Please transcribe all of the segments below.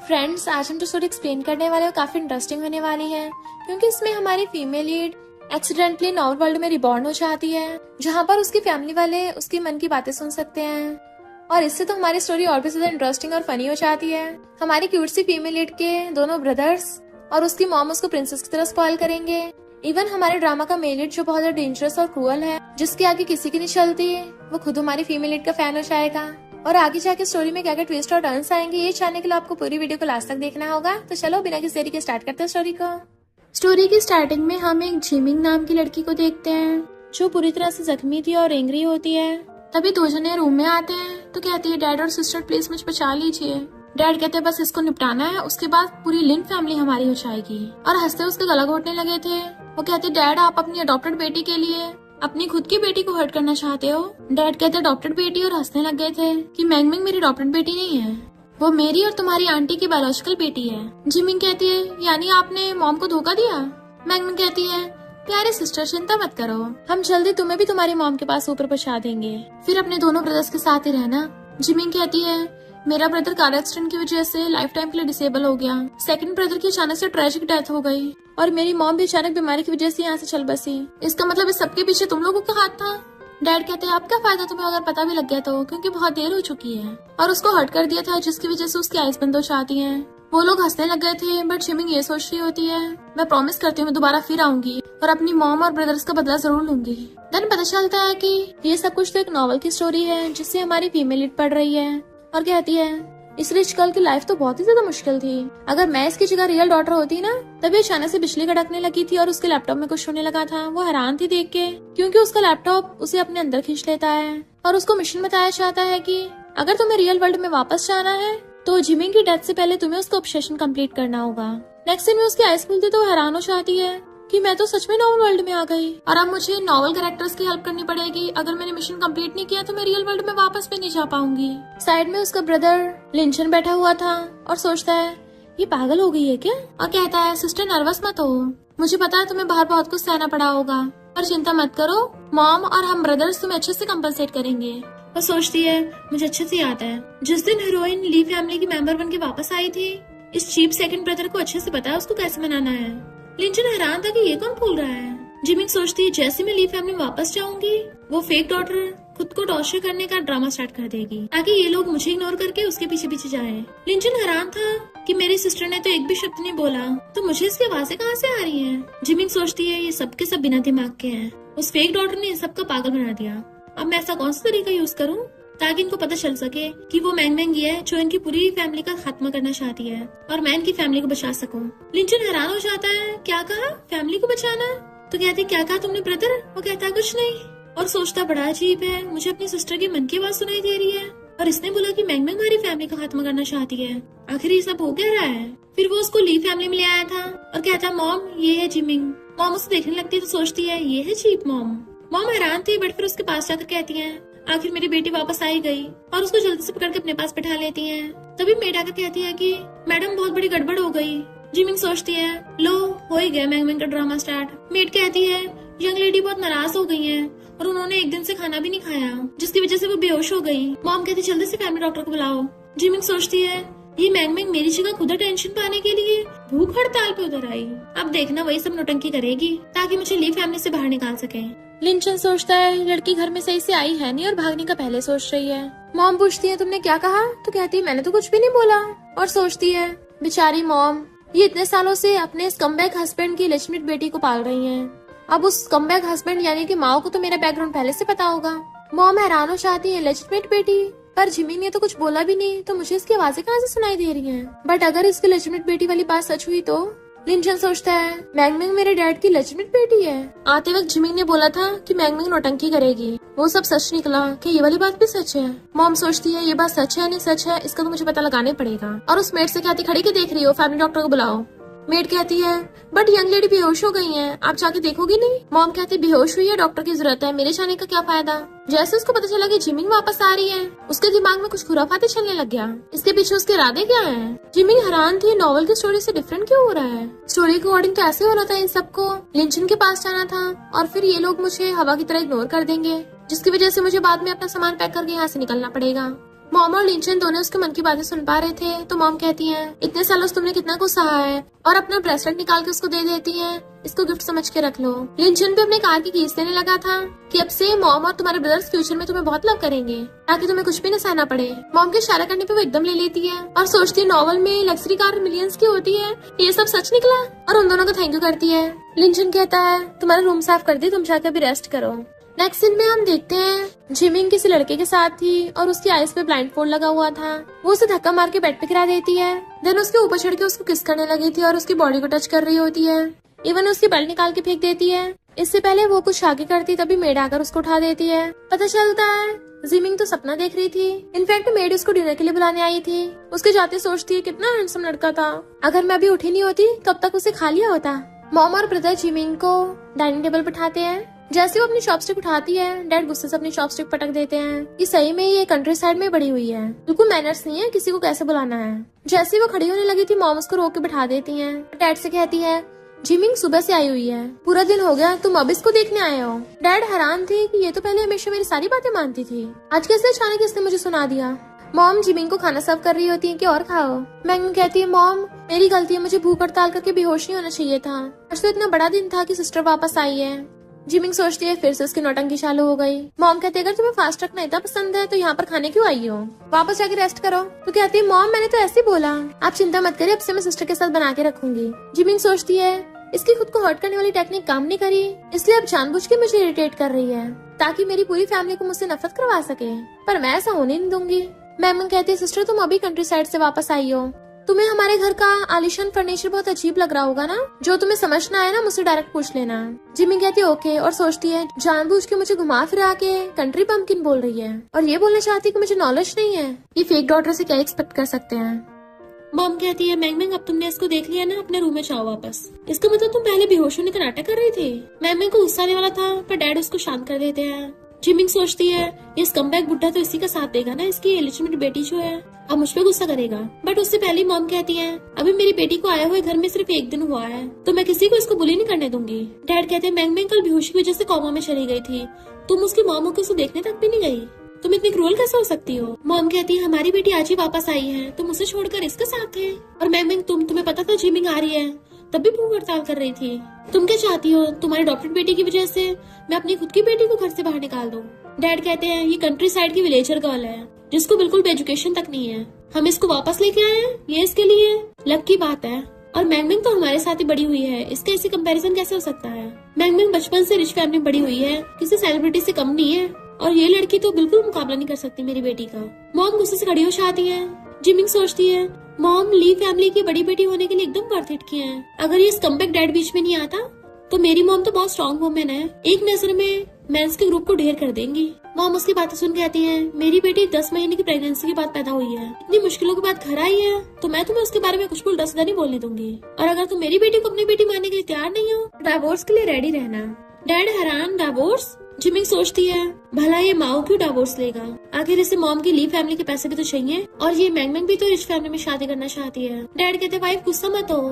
Friends, आज हम जो स्टोरी एक्सप्लेन करने वाले हैं वो काफी इंटरेस्टिंग होने वाली है, क्योंकि इसमें हमारी female lead accidentally novel world में रिबॉर्न हो जाती है, जहाँ पर उसकी फैमिली वाले उसकी मन की बातें सुन सकते हैं। और इससे तो हमारी स्टोरी और भी ज्यादा इंटरेस्टिंग और फनी हो जाती है। हमारी क्यूट सी फीमेल लीड के दोनों ब्रदर्स और उसकी मॉम उसको प्रिंसेस की तरह स्पॉइल करेंगे। इवन हमारे ड्रामा का मेल लीड जो बहुत ज्यादा डेंजरस और क्रूअल है, जिसके आगे किसी की नहीं चलती, वो खुद हमारी फीमेल लीड का फैन हो जाएगा। और आगे जाके स्टोरी में क्या क्या ट्विस्ट और टर्न्स आएंगे, ये जानने के लिए आपको पूरी वीडियो को लास्ट तक देखना होगा। तो चलो बिना किसी देरी के स्टार्ट करते हैं स्टोरी को। स्टोरी की स्टार्टिंग में हम एक जिमिंग नाम की लड़की को देखते हैं, जो पूरी तरह से जख्मी थी और एंग्री होती है। तभी दो जने रूम में आते हैं तो कहती है, डैड और सिस्टर प्लीज मुझे बचा लीजिए। डैड कहते हैं बस इसको निपटाना है, उसके बाद पूरी लिन फैमिली हमारी हो जाएगी। और हंसते उसके गला घोटने लगे थे। वो कहते, डैड आप अपनी अडॉप्टेड बेटी के लिए अपनी खुद की बेटी को हर्ट करना चाहते हो। डैड कहते अडॉप्टेड बेटी, और हंसने लग गए थे कि मैंगमिंग मेरी अडॉप्टेड बेटी नहीं है, वो मेरी और तुम्हारी आंटी की बायोलॉजिकल बेटी है। जिमिंग कहती है, यानी आपने मॉम को धोखा दिया। मैंगमिंग कहती है, प्यारे सिस्टर चिंता मत करो, हम जल्दी तुम्हें भी तुम्हारी मॉम के पास ऊपर पहुंचा देंगे, फिर अपने दोनों ब्रदर्स के साथ ही रहना। जिमिंग कहती है, मेरा ब्रदर कार एक्सीडेंट की वजह से लाइफ टाइम के लिए डिसेबल हो गया। सेकंड ब्रदर की अचानक से ट्रेजिक डेथ हो गई, और मेरी मॉम भी अचानक बीमारी की वजह से यहाँ से चल बसी। इसका मतलब इस सबके पीछे तुम लोगों का हाथ था। डैड कहते हैं, अब क्या फायदा तुम्हें अगर पता भी लग गया तो, क्योंकि बहुत देर हो चुकी है। और उसको हर्ट कर दिया था, जिसकी वजह से उसकी आइज बंद हो जाती है। वो लोग हंसने लग गए थे, बट जिमिंग ये सोच रही होती है, मैं प्रॉमिस करती हूँ मैं दोबारा फिर आऊंगी और अपनी मॉम और ब्रदर्स का बदला जरूर लूंगी। देन पता चलता है कि ये सब कुछ तो एक नॉवल की स्टोरी है, जिससे हमारी फीमेल लीड पढ़ रही है और कहती है, इस रिच गर्ल की लाइफ तो बहुत ही ज्यादा मुश्किल थी। अगर मैं इसकी जगह रियल डॉटर होती ना, तभी अचानक से बिजली कड़कने लगी थी और उसके लैपटॉप में कुछ होने लगा था। वो हैरान थी देख के, क्योंकि उसका लैपटॉप उसे अपने अंदर खींच लेता है और उसको मिशन बताया जाता है कि अगर तुम्हें रियल वर्ल्ड में वापस जाना है तो जिमिंग की डेथ से पहले तुम्हें उसका ऑब्सेशन कंप्लीट करना होगा। नेक्स्ट दिन में उसकी आइज खुलती तो हैरान हो जाती है कि मैं तो सच में नॉवल वर्ल्ड में आ गई, और अब मुझे नॉवल कैरेक्टर्स की हेल्प करनी पड़ेगी। अगर मैंने मिशन कंप्लीट नहीं किया तो मैं रियल वर्ल्ड में वापस भी नहीं जा पाऊंगी। साइड में उसका ब्रदर लिंचन बैठा हुआ था और सोचता है, ये पागल हो गई है क्या? और कहता है, सिस्टर नर्वस मत हो, मुझे पता है तुम्हें बाहर बहुत कुछ सहना पड़ा होगा, पर चिंता मत करो, मॉम और हम ब्रदर्स तुम्हें अच्छे से कंपनसेट करेंगे। वो सोचती है, मुझे अच्छे से याद है जिस दिन हीरोइन ली फैमिली की मेंबर बन के वापस आई थी, इस चीप सेकंड ब्रदर को अच्छे से पता है उसको कैसे मनाना है। लिंचन हैरान था कि ये कौन भूल रहा है। जिमिंग सोचती है, जैसे मैं ली फैमिली में वापस जाऊंगी, वो फेक डॉटर खुद को टॉर्चर करने का ड्रामा स्टार्ट कर देगी, ताकि ये लोग मुझे इग्नोर करके उसके पीछे पीछे जाए। लिंचन हैरान था कि मेरी सिस्टर ने तो एक भी शब्द नहीं बोला, तो मुझे इसकी आवाजें कहाँ से आ रही हैं। जिमिंग सोचती है, ये सबके सब बिना दिमाग के हैं, उस फेक डॉटर ने इन सबका पागल बना दिया। अब मैं ऐसा कौन सा तरीका यूज करूँ ताकि इनको पता चल सके कि वो मैंगमिंग है जो इनकी पूरी फैमिली का खात्मा करना चाहती है, और मैं इनकी फैमिली को बचा सकूं। लिंचन हैरान हो जाता है, क्या कहा फैमिली को बचाना? तो कहती, क्या कहा तुमने ब्रदर? वो कहता कुछ नहीं, और सोचता बड़ा अजीब है, मुझे अपनी सिस्टर की मन की आवाज सुनाई दे रही है, और इसने बोला कि मैंगमिंग हमारी फैमिली का खात्मा करना चाहती है। आखिर ये सब हो क्या रहा है? फिर वो उसको ली फैमिली में ले आया था और कहता, मॉम ये है जिमिंग। मॉम उसे देखने लगती तो सोचती है, ये है चीप मॉम। मॉम हैरान थी, बट फिर उसके पास जाकर कहती है, आखिर मेरी बेटी वापस आई गई, और उसको जल्दी से पकड़ के अपने पास बैठा लेती हैं। तभी मेड आकर कहती है कि मैडम बहुत बड़ी गड़बड़ हो गई। जिमिंग सोचती है, लो हो ही गया मैंगमिंग का ड्रामा स्टार्ट। मेड कहती है, यंग लेडी बहुत नाराज हो गई है और उन्होंने एक दिन से खाना भी नहीं खाया, जिसकी वजह से वो बेहोश हो गई। मॉम कहती, जल्दी से फैमिली डॉक्टर को बुलाओ। जिमिंग सोचती है, ये मैंगमिंग मेरी जगह खुद टेंशन पाने के लिए भूख हड़ताल पे उतर आई। अब देखना वही सब नौटंकी करेगी ताकि मुझे ली फैमिली से बाहर निकाल सके। लिंचन सोचता है, लड़की घर में सही से आई है नहीं और भागने का पहले सोच रही है। मॉम पूछती है, तुमने क्या कहा? तो कहती है, मैंने तो कुछ भी नहीं बोला। और सोचती है, बेचारी मॉम, ये इतने सालों से अपने स्कमबैग हस्बैंड की लेजिटिमेट बेटी को पाल रही है। अब उस स्कमबैग हस्बैंड यानी कि माओ को तो मेरा बैकग्राउंड पहले से पता होगा। मॉम हैरान हो जाती है, लेजिटिमेट बेटी, पर जिमिंग ने तो कुछ बोला भी नहीं, तो मुझे इसकी आवाजें कहाँ से सुनाई दे रही हैं? बट अगर इसकी लेजिटिमेट बेटी वाली बात सच हुई तो? लिंचन सोचता है, मैंगमिंग मेरे डैड की लेजिटिमेट बेटी है। आते वक्त जिमिंग ने बोला था कि मैंगमिंग नौटंकी करेगी, वो सब सच निकला कि ये वाली बात भी सच है। मॉम सोचती है, ये बात सच है नहीं सच है, इसका तो मुझे पता लगाना पड़ेगा। और उस मेड से कहती, खड़ी के देख रही हो, फैमिली डॉक्टर को बुलाओ। मेड कहती है, बट यंग लेडी बेहोश हो गई है, आप जाके देखोगी नहीं? मॉम कहती, बेहोश हुई है, डॉक्टर की जरूरत है, मेरे जाने का क्या फायदा? जैसे उसको पता चला कि जिमिंग वापस आ रही है, उसके दिमाग में कुछ खुराफाते चलने लग गया। इसके पीछे उसके इरादे क्या हैं? जिमिंग हैरान थी, नॉवल की स्टोरी से डिफरेंट क्यों हो रहा है? स्टोरी के अकॉर्डिंग तो ऐसे होना था, इन सबको लिंचन के पास जाना था और फिर ये लोग मुझे हवा की तरह इग्नोर कर देंगे, जिसकी वजह से मुझे बाद में अपना सामान पैक करके यहाँ से निकलना पड़ेगा। मॉम और लिंचन दोनों उसके मन की बातें सुन पा रहे थे, तो मॉम कहती है, इतने सालों से तुमने कितना कुछ सहा है, और अपना ब्रेसलेट निकाल के उसको दे देती है, इसको गिफ्ट समझ के रख लो। लिंचन भी अपने कार की कीज देने लगा था कि अब से मॉम और तुम्हारे ब्रदर्स फ्यूचर में तुम्हें बहुत लव करेंगे, ताकि तुम्हें कुछ भी न सहना पड़े। मॉम के इशारा करने पे वो एकदम ले लेती है और सोचती है नॉवल में लग्जरी कार मिलियंस की होती है, ये सब सच निकला, और उन दोनों को थैंक यू करती है। लिंचन कहता है, तुम्हारा रूम साफ कर दी, तुम जाकर अभी रेस्ट करो। नेक्स्ट सीन में हम देखते हैं जिमिंग किसी लड़के के साथ थी और उसकी आईज पे ब्लाइंड फोल्ड लगा हुआ था। वो उसे धक्का मार के बेड पे गिरा देती है, देन उसके ऊपर चढ़ के उसको किस करने लगी थी और उसकी बॉडी को टच कर रही होती है। इवन उसकी बेल्ट निकाल के फेंक देती है। इससे पहले वो कुछ आगे करती तभी मेड आकर उसको उठा देती है। पता चलता है जिमिंग तो सपना देख रही थी। इनफैक्ट मेड उसको डिनर के लिए बुलाने आई थी। उसके जाते सोचती है कितना हैंडसम लड़का था, अगर मैं अभी उठी नहीं होती कब तक उसे खा लिया होता। मॉम और ब्रदर जिमिंग को डाइनिंग टेबल पर उठाते हैं। जैसे वो अपनी चॉपस्टिक उठाती है, डैड गुस्से से अपनी चॉपस्टिक पटक देते हैं कि सही में ये कंट्री साइड में बड़ी हुई है, बिल्कुल मैनर्स नहीं है किसी को कैसे बुलाना है। जैसे वो खड़ी होने लगी थी, मॉम उसको रोक के बिठा देती है। डैड से कहती है, जिमिंग सुबह से आई हुई है, पूरा दिन हो गया, तुम अब इसको देखने आए हो। डैड हैरान थे कि ये तो पहले हमेशा मेरी सारी बातें मानती थी, आज कैसे अचानक इसने मुझे सुना दिया। मॉम जिमिंग को खाना सर्व कर रही होती है कि और खाओ। मैंगन कहती है, मॉम मेरी गलती है, मुझे भूख हड़ताल करके बेहोश नहीं होना चाहिए था। आज तो इतना बड़ा दिन था कि सिस्टर वापस आई है। जिमिंग सोचती है फिर से उसकी नौटंकी चालू हो गई। मॉम कहती है, अगर तुम्हें फास्ट रखना इतना पसंद है तो यहाँ पर खाने क्यों आई हो, वापस जाके रेस्ट करो। तो कहती है, मॉम मैंने तो ऐसे ही बोला, आप चिंता मत करिए, अब से मैं सिस्टर के साथ बना के रखूंगी। जिमिंग सोचती है इसकी खुद को हर्ट करने वाली टेक्निक काम नहीं करी, इसलिए अब जानबूझ के मुझे इरिटेट कर रही है ताकि मेरी पूरी फैमिली को मुझसे नफरत करवा सके, पर मैं ऐसा होने नहीं दूंगी। मैमन कहती है, सिस्टर तुम अभी कंट्री साइड से वापस आई हो, तुम्हें हमारे घर का आलिशान फर्नीचर बहुत अजीब लग रहा होगा ना, जो तुम्हें समझ ना आए ना मुझसे डायरेक्ट पूछ लेना। जिमी कहती है ओके, और सोचती है जानबूझ के मुझे घुमा फिरा के कंट्री पम्पकिन बोल रही है और ये बोलना चाहती है कि मुझे नॉलेज नहीं है, ये फेक डॉटर से क्या एक्सपेक्ट कर सकते हैं। मॉम कहती है, मैंग अब तुमने इसको देख लिया ना, अपने रूम में जाओ वापस। इसका मतलब तुम पहले बेहोश होने का नाटक कर रही थी। मैंग को गुस्सा आने वाला था पर डैड उसको शांत कर देते हैं। जिमिंग सोचती है ये स्कमबैग बुड्ढा तो इसी का साथ देगा ना, इसकी इलिजिटिमेट बेटी जो है अब मुझ पे गुस्सा करेगा। बट उससे पहले मॉम कहती है, अभी मेरी बेटी को आए हुए घर में सिर्फ एक दिन हुआ है, तो मैं किसी को इसको बुली नहीं करने दूंगी। डैड कहते हैं, मैंग कल बेहोशी की वजह से कोमा में चली गई थी, तुम उसकी मॉम को उसको देखने तक भी नहीं गई, तुम इतनी क्रूअल कैसे हो सकती हो। मॉम कहती है, हमारी बेटी आज ही वापस आई है, तुम उसे छोड़कर इसके साथ थे। और मैंग तुम्हें पता था जिमिंग आ रही है, तब भी भूख हड़ताल कर रही थी। तुम क्या चाहती हो, तुम्हारी अडॉप्टेड बेटी की वजह से मैं अपनी खुद की बेटी को घर से बाहर निकाल दूं। डैड कहते हैं, ये कंट्री साइड की विलेजर गर्ल है जिसको बिल्कुल भी एजुकेशन तक नहीं है, हम इसको वापस लेके आए हैं, ये इसके लिए लक की बात है। और मैंगमिंग तो हमारे साथ ही बड़ी हुई है, इसका ऐसी कंपैरिजन कैसे हो सकता है। मैंगमिंग बचपन से रिच फैमिली में बड़ी हुई है, किसी सेलिब्रिटी से कम नहीं है, और ये लड़की तो बिल्कुल मुकाबला नहीं कर सकती मेरी बेटी का। मॉम गुस्से से खड़ी हो जाती है। जिमिंग सोचती है, मॉम ली फैमिली की बड़ी बेटी होने के लिए एकदम वर्थ इट की है, अगर ये स्कम्बैग डैड बीच में नहीं आता तो मेरी मॉम तो बहुत स्ट्रॉन्ग वुमेन है, एक नजर में मेंस के ग्रुप को ढेर कर देंगी। मॉम उसकी बातें सुन कहती है, मेरी बेटी 10 महीने की प्रेगनेंसी के बाद पैदा हुई है, इतनी मुश्किलों के बाद घर आई है, तो मैं तुम्हें उसके बारे में कुछ उल्टा सीधा नहीं बोलने दूंगी, और अगर तुम मेरी बेटी को अपनी बेटी मानने के लिए तैयार नहीं हो, डाइवोर्स के लिए रेडी रहना। डैड हैरान, डाइवोर्स? जिमिंग सोचती है, भला ये माओ क्यों डाइवोर्स लेगा, आखिर इसे मॉम की ली फैमिली के पैसे भी तो चाहिए, और ये मैंगमिंग भी तो रिच फैमिली में शादी करना चाहती है। डैड कहते, वाइफ गुस्सा मत हो,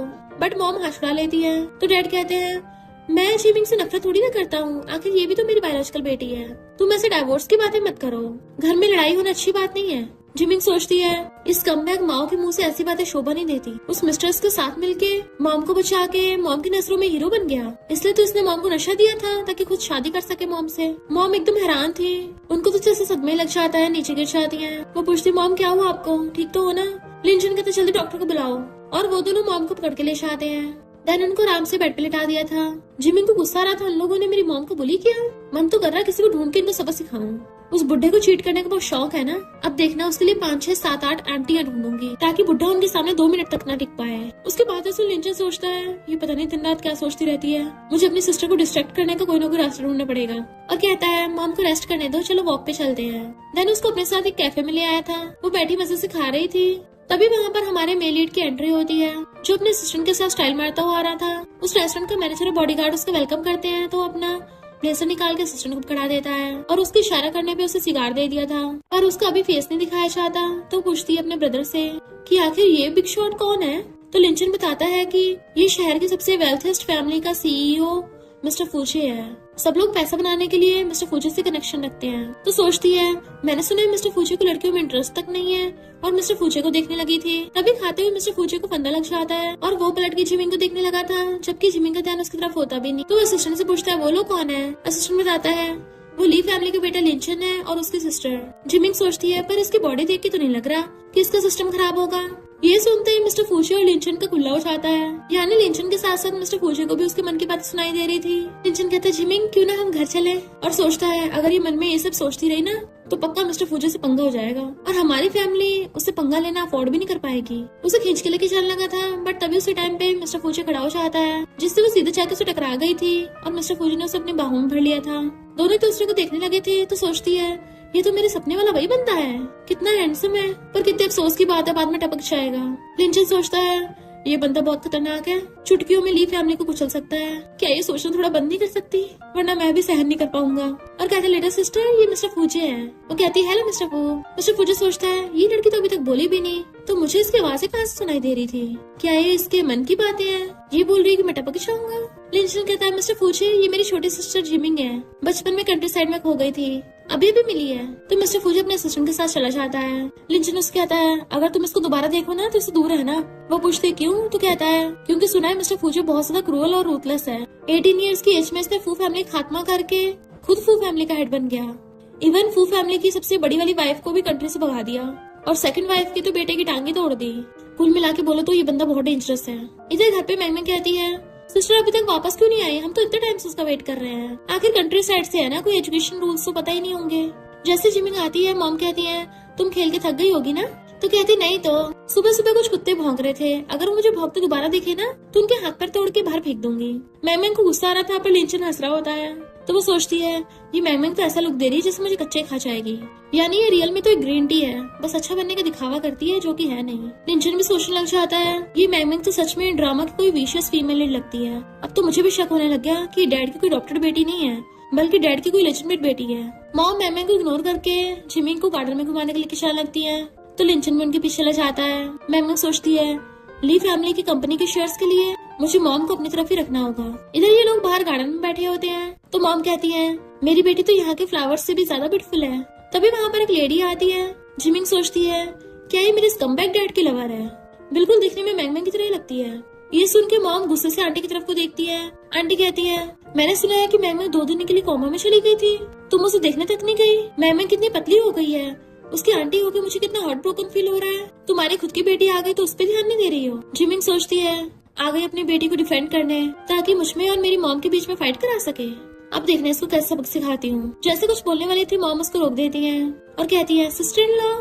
बट मॉम हंसड़ा लेती है। तो डैड कहते हैं, मैं जिमिंग से नफरत थोड़ी ना करता हूँ, आखिर ये भी तो मेरी बायोलॉजिकल बेटी है, तुम ऐसे डाइवोर्स की बातें मत करो, घर में लड़ाई होना अच्छी बात नहीं है। जिमिंग सोचती है, इस कमबैक माओ के मुंह से ऐसी बातें शोभा नहीं देती, उस मिस्ट्रेस के साथ मिलके मॉम को बचा के मॉम की नजरों में हीरो बन गया, इसलिए तो इसने मॉम को नशा दिया था ताकि खुद शादी कर सके मॉम से। मॉम एकदम हैरान थी, उनको तो जैसे सदमे लग जाता है, नीचे गिर जाती है। वो पूछती, मॉम क्या हुआ आपको, ठीक तो हो ना। लिंचन कहते, जल्दी डॉक्टर को बुलाओ, और वो दोनों मॉम को पकड़ के ले जाते हैं। देन उनको आराम से बेड पे लिटा दिया था। जिमिंग को गुस्सा आ रहा था, उन लोगों ने मेरी मॉम को बुली किया, मन तो कर रहा किसी को ढूंढ के इनको सबक सिखाऊं। उस बुढ़े को चीट करने का बहुत शौक है ना, अब देखना उसके लिए 5, 6, 7, 8 आंटियां ढूंढूंगी ताकि बुढ़ा उनके सामने 2 मिनट तक ना टिक पाए। उसके बाद ऐसे लिंचन सोचता है, ये पता नहीं दिन रात क्या सोचती रहती है, मुझे अपनी सिस्टर को डिस्ट्रैक्ट करने का कोई ना कोई रास्ता ढूंढना पड़ेगा। और कहता है, मॉम को रेस्ट करने दो, चलो वॉक पे चलते हैं। देन उसको अपने साथ एक कैफे में ले आया था, वो बैठी मजे से खा रही थी, तभी वहाँ पर हमारे मेल लीड की एंट्री होती है, जो अपने असिस्टेंट के साथ स्टाइल मारता हुआ आ रहा था। उस रेस्टोरेंट का मैनेजर और बॉडीगार्ड उसका वेलकम करते हैं, तो अपना ब्लेजर निकाल के असिस्टेंट को पकड़ा देता है, और उसके इशारा करने पे उसे सिगार दे दिया था, और उसका अभी फेस नहीं दिखाया जाता। तो पूछती है अपने ब्रदर से कि आखिर ये बिग शॉट कौन है। तो लिंचन बताता है कि ये शहर की सबसे वेल्थेस्ट फैमिली का CEO मिस्टर फूचे है। सब लोग पैसा बनाने के लिए मिस्टर फूचे से कनेक्शन रखते हैं। तो सोचती है मैंने सुना है मिस्टर फूचे को लड़कियों में इंटरेस्ट तक नहीं है और मिस्टर फूचे को देखने लगी थी। तभी खाते हुए मिस्टर फूचे को फंदा लग जाता है और वो पलट के जिमिंग को देखने लगा था, जबकि जिमिंग का ध्यान उसकी तरफ होता भी नहीं। तो असिस्टेंट से पूछता है वो लोग कौन है। असिस्टेंट बताता है वो ली फैमिली का बेटा लिंचन है और उसकी सिस्टर। जिमिंग सोचती है पर इसकी बॉडी देख के तो नहीं लग रहा कि इसका सिस्टम खराब होगा। ये सुनते ही मिस्टर फूचे और लिंचन का कुल्ला उठाता है। यानी लिंचन के साथ साथ मिस्टर फूचे को भी उसके मन की बात सुनाई दे रही थी। लिंचन कहता है जिमिंग क्यों ना हम घर चले, और सोचता है अगर ये मन में ये सब सोचती रही ना तो पक्का मिस्टर फूचे से पंगा हो जाएगा और हमारी फैमिली उससे पंगा लेना अफोर्ड भी नहीं कर पाएगी। उसे खींच के लेके चलने लगा था, बट तभी उसी टाइम पे मिस्टर फूचे खड़ा हो जाता है, जिससे वो सीधे जाके उसे टकरा गई थी और मिस्टर फूचे ने उसे अपनी बाहों में भर लिया था। दोनों एक दूसरे को देखने लगे थे तो सोचती है ये तो मेरे सपने वाला वही बंदा है, कितना हैंडसम है, पर कितने अफसोस की बात है बाद में टपक जाएगा। लिंचन सोचता है ये बंदा बहुत खतरनाक है, चुटकियों में ली फैमिली को कुचल सकता है। क्या ये सोचना थोड़ा बंद नहीं कर सकती, वरना मैं भी सहन नहीं कर पाऊंगा। और कहते लिटिल सिस्टर ये मिस्टर फूचे है। वो कहती है हेलो मिस्टर फू। मिस्टर फूचे सोचता है ये लड़की तो अभी तक बोली भी नहीं, तो मुझे इसकी आवाजें कहाँ से सुनाई दे रही थी, क्या ये इसके मन की बातें हैं, ये बोल रही है कि मैं टपक जाऊंगा। लिंचन कहता है मिस्टर फूचे ये मेरी छोटी सिस्टर जिमिंग है, बचपन में कंट्री साइड में खो गई थी, अभी भी मिली है। तो मिस्टर फूचे अपने असिस्टेंट के साथ चला जाता है। लिंचन उससे कहता है अगर तुम इसको दोबारा देखो ना तो इससे दूर रहना। वो पूछते क्यों, तो कहता है क्योंकि सुना है मिस्टर फूचे बहुत ज्यादा क्रूअल और रूथलेस है। 18 इयर्स की एज में इसने फू फैमिली खात्मा करके खुद फू फैमिली का हेड बन गया। इवन फू फैमिली की सबसे बड़ी वाली वाइफ को भी कंट्री से भगा दिया और सेकंड वाइफ की तो बेटे की टांगे तोड़ दी। कुल मिला के बोलो तो ये बंदा बहुत डेंजरस है। इधर घर पे मैंग कहती है सिस्टर अभी तक वापस क्यों नहीं आई, हम तो इतने टाइम से उसका वेट कर रहे हैं। आखिर कंट्री साइड से है ना, कोई एजुकेशन रूल्स तो पता ही नहीं होंगे। जैसे जिमिंग आती है मॉम कहती है तुम खेल के थक गई होगी ना, तो कहती नहीं तो सुबह सुबह कुछ कुत्ते भौंक रहे थे, अगर वो मुझे भौंकते दोबारा दिखे ना तो उनके हाथ पैर तोड़ के बाहर फेंक दूंगी। मैंग को गुस्सा आ रहा था पर लिंचन हंस रहा होता है, तो वो सोचती है ये मैंग तो ऐसा लुक दे रही है जैसे मुझे कच्चे खा जाएगी, यानी ये रियल में तो एक ग्रीन टी है, बस अच्छा बनने का दिखावा करती है जो कि है नहीं। लिंचन भी सोचने लग जाता है ये मैंग तो सच में ड्रामा की कोई विशियस फीमेल लीड लगती है। अब तो मुझे भी शक होने लग गया कि डैड की कोई डॉक्टर बेटी नहीं है बल्कि डैड की कोई लेजिटिमेट बेटी है। मॉम मैंग को इग्नोर करके जिमिंग को गार्डन में घुमाने के लिए चलने लगती है, तो लिंचन भी उनके पीछे चला जाता है। मैंग सोचती है ली फैमिली की कंपनी के शेयर्स के लिए मुझे मॉम को अपनी तरफ ही रखना होगा। इधर ये लोग बाहर गार्डन में बैठे होते हैं, तो मॉम कहती है मेरी बेटी तो यहाँ के फ्लावर्स से भी ज्यादा ब्यूटीफुल है। तभी वहाँ पर एक लेडी आती है। जिमिंग सोचती है क्या ये मेरे स्कम्बैक डैड की लवर है, बिल्कुल दिखने में मैंग की तरह ही लगती है। ये सुन के मॉम गुस्से से आंटी की तरफ को देखती है। आंटी कहती है मैंने सुना है कि मैंग 2 दिन के लिए कोमा में चली गई थी, तुम उसे देखने तक नहीं गई। मैंग कितनी पतली हो गई है, उसकी आंटी होकर मुझे कितना हार्ट ब्रोकन फील हो रहा है। तुम्हारी खुद की बेटी आ गई तो उस पर ध्यान नहीं दे रही हो। जिमिंग सोचती है आ गई अपनी बेटी को डिफेंड करने ताकि मुझमें और मेरी मॉम के बीच में फाइट करा सके। अब देखने इसको कैसे सबक सिखाती हूँ। जैसे कुछ बोलने वाली थी मॉम उसको रोक देती है और कहती है सिस्टर इन लॉ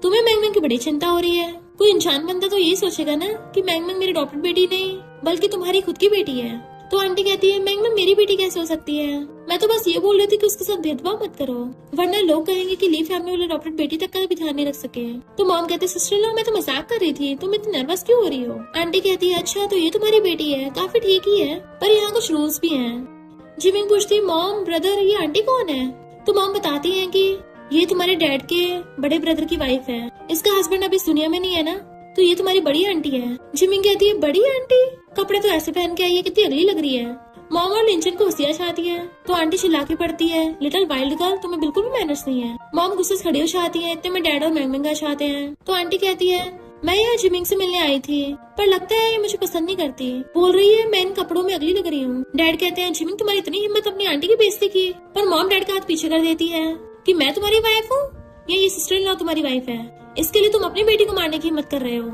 तुम्हें मैंग की बड़ी चिंता हो रही है। कोई इंसान बनता तो यही सोचेगा ना कि मैंग मेरी डॉक्टर बेटी नहीं बल्कि तुम्हारी खुद की बेटी है। तो आंटी कहती है मैंग मेरी बेटी कैसे हो सकती है, मैं तो बस ये बोल रही थी कि उसके साथ भेदभाव मत करो वरना लोग कहेंगे कि ली फैमिली वाले डॉक्टर बेटी तक का भी ध्यान नहीं रख सके। तो मॉम कहते सिस्टर इन लॉ मैं तो मजाक कर रही थी, तुम इतनी नर्वस क्यों हो रही हो। आंटी कहती है अच्छा तो ये तुम्हारी बेटी है, काफी ठीक ही है पर यहाँ कुछ रूल्स भी हैं। जिमिंग पूछती है मॉम ब्रदर ये आंटी कौन है। तो मॉम बताती है कि ये तुम्हारे डैड के बड़े ब्रदर की वाइफ है, इसका हस्बैंड अभी इस दुनिया में नहीं है ना, तो ये तुम्हारी बड़ी आंटी है। जिमिंग कहती है बड़ी आंटी, कपड़े तो ऐसे पहन के आई है, कितनी अगली लग रही है। मॉम और लिंचन को हंसिया चाहती है, तो आंटी चिल्ला के पड़ती है लिटिल वाइल्ड गर्ल तुम्हें बिल्कुल भी मैनर्स नहीं है। मॉम गुस्से से खड़ी हो जाती है, इतने में डैड और मैंग आ जाते हैं। तो आंटी कहती है मैं यहाँ जिमिंग से मिलने आई थी पर लगता है ये मुझे पसंद नहीं करती, बोल रही है मैं इन कपड़ों में अगली लग रही हूँ। डैड कहते हैं जिमिंग तुम्हारी इतनी हिम्मत अपनी आंटी की बेइज्जती की, पर मॉम डैड का हाथ पीछे कर देती है कि मैं तुम्हारी वाइफ हूँ या ये सिस्टर इन लॉ तुम्हारी वाइफ है, इसके लिए तुम अपनी बेटी को मारने की हिम्मत कर रहे हो।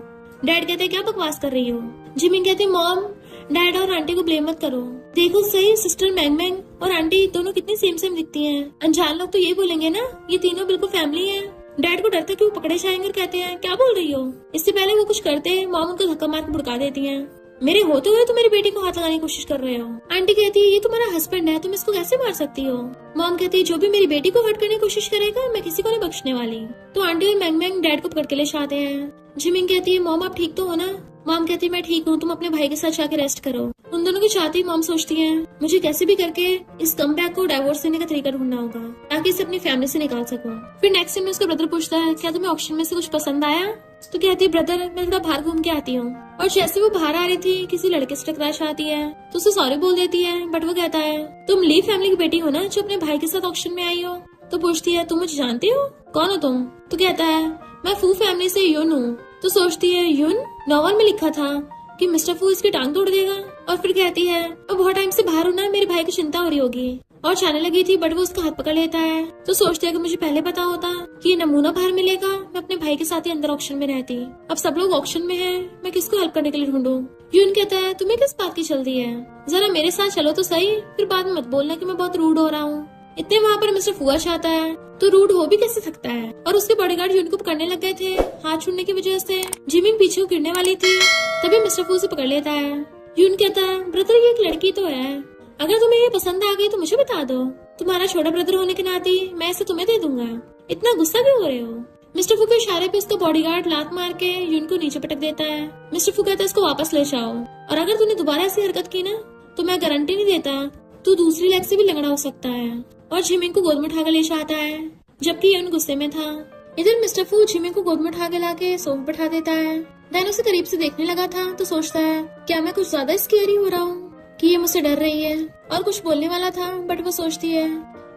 डैड कहते हैं क्या बकवास कर रही हो। जिमिंग कहते हैं मॉम डैड और आंटी को ब्लेम मत करो, देखो सही सिस्टर मैंग और आंटी दोनों कितनी सेम दिखती हैं। अनजान लोग तो ये बोलेंगे ना ये तीनों बिल्कुल फैमिली है। डैड को डरते कि वो पकड़े जाएंगे और कहते हैं क्या बोल रही हो। इससे पहले वो कुछ करते मॉम उनको धक्का मार के भुड़का देती है, मेरे होते हुए तो मेरी बेटी को हाथ लगाने की कोशिश कर रहे हो। आंटी कहती है ये तुम्हारा हस्बैंड है, तुम इसको कैसे मार सकती हो। मॉम कहती है जो भी मेरी बेटी को हर्ट करने की कोशिश करेगा मैं किसी को नहीं बख्शने वाली। तो आंटी और मैंग डैड को पकड़ के ले जाते हैं। जिमिंग कहती है मॉम आप ठीक तो हो ना। मॉम कहती है मैं ठीक हूँ, तुम अपने भाई के साथ जाके रेस्ट करो। उन दोनों की चाहती मॉम सोचती है मुझे कैसे भी करके इस कमबैक को डाइवोर्स देने का तरीका ढूंढना होगा ताकि इसे अपनी फैमिली से निकाल सकूं। फिर नेक्स्ट टाइम में उसका ब्रदर पूछता है क्या तुम्हें ऑप्शन में से कुछ पसंद आया। तो कहती है ब्रदर मैं थोड़ा बाहर घूम के आती हूँ। और जैसे वो बाहर आ रही थी किसी लड़के से टकरा जाती है तो उसे सॉरी बोल देती है, बट वो कहता है तुम ली फैमिली की बेटी हो ना जो अपने भाई के साथ ऑक्शन में आई हो। तो पूछती है तुम मुझे जानती हो, कौन हो तुम? तो कहता है मैं फू फैमिली से यून हूँ। तो सोचती है यून, नॉवल में लिखा था कि मिस्टर फू इसकी टांग तोड़ देगा। और फिर कहती है मैं बहुत टाइम से बाहर हूँ ना, मेरे भाई को चिंता हो रही होगी। और जाने लगी थी बट वो उसका हाथ पकड़ लेता है। तो सोचते है कि मुझे पहले पता होता कि ये नमूना बाहर मिलेगा, मैं अपने भाई के साथ ही अंदर ऑक्शन में रहती। अब सब लोग ऑक्शन में हैं, मैं किसको हेल्प करने के लिए ढूंढूं? यून कहता है तुम्हें किस बात की जल्दी है, जरा मेरे साथ चलो तो सही, फिर बाद में मत बोलना कि मैं बहुत रूड हो रहा हूँ। इतने वहाँ पर मिस्टर फुआ चाहता है तो रूड हो भी कैसे सकता है। और उसके बॉडीगार्ड यून को पकड़ने लग गए थे हाथ छूटने की वजह से। जिमिंग पीछे को गिरने वाली थी तभी मिस्टर फू से पकड़ लेता है। यून कहता है ब्रदर ये एक लड़की तो है, अगर तुम्हें ये पसंद आ गई तो मुझे बता दो, तुम्हारा छोटा ब्रदर होने के नाते मैं इसे तुम्हें दे दूंगा, इतना गुस्सा क्यों हो रहे हो? मिस्टर फू के इशारे पे उसका बॉडीगार्ड लात मार के यून को नीचे पटक देता है। मिस्टर फू कहता है इसको वापस ले जाओ, और अगर तूने दोबारा ऐसी हरकत की ना तो मैं गारंटी नहीं देता तू दूसरी लेग से भी लंगड़ा हो सकता है। और जिमिंग को गोद में उठा कर ले जाता है जबकि यून गुस्से में था। इधर मिस्टर फू जिमिंग को गोद में उठा के लाके सोफे पर बैठा देता है। डैन उसे करीब से देखने लगा था तो सोचता है क्या मैं कुछ ज्यादा स्केरी हो रहा हूँ कि ये मुझसे डर रही है। और कुछ बोलने वाला था बट वो सोचती है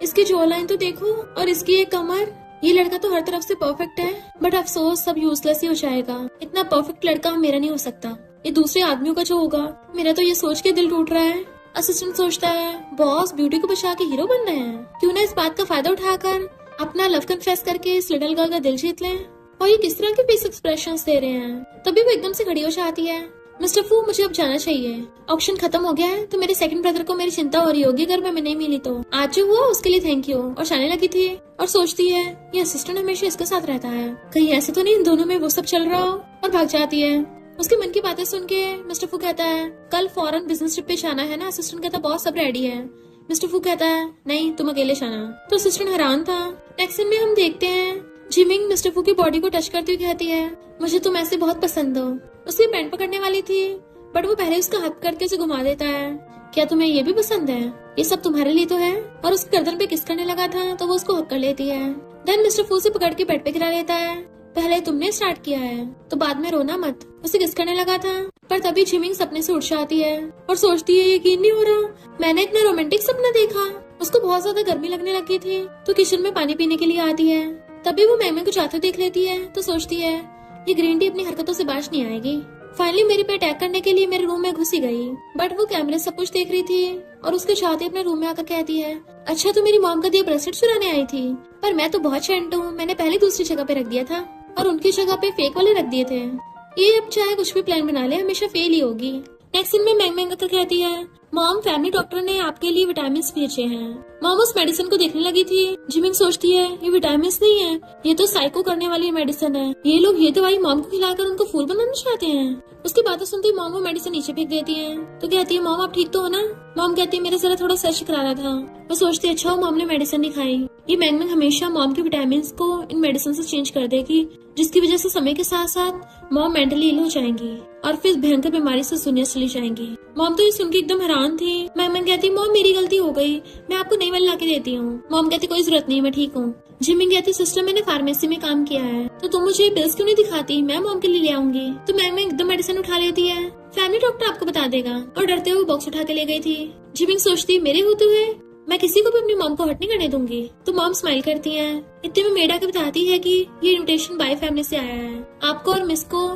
इसकी जो लाइन तो देखो और इसकी एक कमर, ये लड़का तो हर तरफ से परफेक्ट है, बट अफसोस सब यूजलेस ही हो जाएगा। इतना परफेक्ट लड़का मेरा नहीं हो सकता, ये दूसरे आदमियों का जो होगा। मेरा तो ये सोच के दिल टूट रहा है। असिस्टेंट सोचता है बॉस ब्यूटी को बचा के हीरो बन रहे हैं, क्यों ना इस बात का फायदा उठाकर अपना लव कन्फेस करके इस लिटिल गर्ल का दिल जीत लें। और ये किस तरह के फेस एक्सप्रेशंस दे रहे हैं। तभी वो एकदम से खड़ी हो जाती है। मिस्टर फू मुझे अब जाना चाहिए, ऑक्शन खत्म हो गया है तो मेरे सेकंड ब्रदर को मेरी चिंता हो रही होगी अगर मैं नहीं मिली तो। आज जो हुआ उसके लिए थैंक यू। और जाने लगी थी और सोचती है ये असिस्टेंट हमेशा इसके साथ रहता है, कहीं ऐसे तो नहीं इन दोनों में वो सब चल रहा हो। और भाग जाती है। उसके मन की बातें सुन के मिस्टर फू कहता है कल फॉरेन बिजनेस ट्रिप पे जाना है ना। असिस्टेंट कहता बहुत सब रेडी है। मिस्टर फू कहता है नहीं तुम अकेले जाना। तो असिस्टेंट हैरान था। नेक्स्ट सीन में हम देखते हैं जिमिंग मिस्टर फू की बॉडी को टच करती हुई कहती है मुझे तुम ऐसे बहुत पसंद हो। उसकी पैंट पकड़ने वाली थी बट वो पहले उसका हाथ करके उसे घुमा देता है। क्या तुम्हें ये भी पसंद है? ये सब तुम्हारे लिए तो है। और उसके गर्दन पे किस करने लगा था तो वो उसको हक कर लेती है। देन मिस्टर फू से पकड़ के बेड पे गिरा लेता है। पहले तुमने स्टार्ट किया है तो बाद में रोना मत। उसे किस करने लगा था पर तभी जिमिंग सपने से उठ जाती है और सोचती है यकीन नहीं हो रहा मैंने इतना रोमांटिक सपना देखा। उसको बहुत ज्यादा गर्मी लगने लगी थी तो किचन में पानी पीने के लिए आती है। तभी वो मैम को जाते देख लेती है तो सोचती है ये ग्रीन टी अपनी हरकतों से बाज नहीं आएगी। फाइनली मेरे पे अटैक करने के लिए मेरे रूम में घुसी गई। बट वो कैमरे सब कुछ देख रही थी और उसके चाहते अपने रूम में आकर कहती है अच्छा तो मेरी मॉम का दिया ब्रेसलेट चुराने आई थी, पर मैं तो बहुत चैंट हूँ, मैंने पहले दूसरी जगह पे रख दिया था और उनकी जगह पे फेक वाले रख दिए थे। ये अब चाहे कुछ भी प्लान बना ले हमेशा फेल ही होगी। नेक्स्ट सीन में मैंग कहती है मॉम फैमिली डॉक्टर ने आपके लिए विटामिन भेजे हैं। मॉम उस मेडिसिन को देखने लगी थी। जिमिंग सोचती है ये विटामिन नहीं है, ये तो साइको करने वाली मेडिसिन है। ये लोग ये दवाई मॉम को खिलाकर उनको फूल बनाना चाहते हैं। उसकी बातें सुनती मॉम वो मेडिसिन नीचे फेंक देती है। तो कहती है मॉम आप ठीक तो हो ना? मॉम कहती है मेरा जरा थोड़ा सर चकरा था। वो सोचती है अच्छा मॉम ने मेडिसिन नहीं खाई। ये मैंग हमेशा मॉम के विटामिन को इन मेडिसिन से चेंज कर देगी, जिसकी वजह से समय के साथ साथ मॉम मेंटली इल हो जाएंगी और फिर भयंकर बीमारी से दुनिया चली जाएंगी। मॉम तो ये सुन के एकदम हैरान थी। मैम कहती मॉम मेरी गलती हो गई, मैं आपको नई वाली ला के देती हूँ। मॉम कहती कोई जरूरत नहीं, मैं ठीक हूँ। जिमिंग कहती सिस्टर मैंने फार्मेसी में काम किया है तो तुम मुझे बिल्स क्यों नहीं दिखाती, मैं मॉम के लिए ले आऊंगी। तो मैम एकदम मेडिसिन उठा लेती है। फैमिली डॉक्टर आपको बता देगा और डरते हुए बॉक्स उठा के ले गई थी। जिमिंग सोचती मेरे होते हुए मैं किसी को भी अपनी मॉम को हट नहीं करने दूंगी। तो मॉम स्माइल करती है। इतने में मेड आके बताती है कि ये इनविटेशन बाय फैमिली से आया है, आपको और मिस को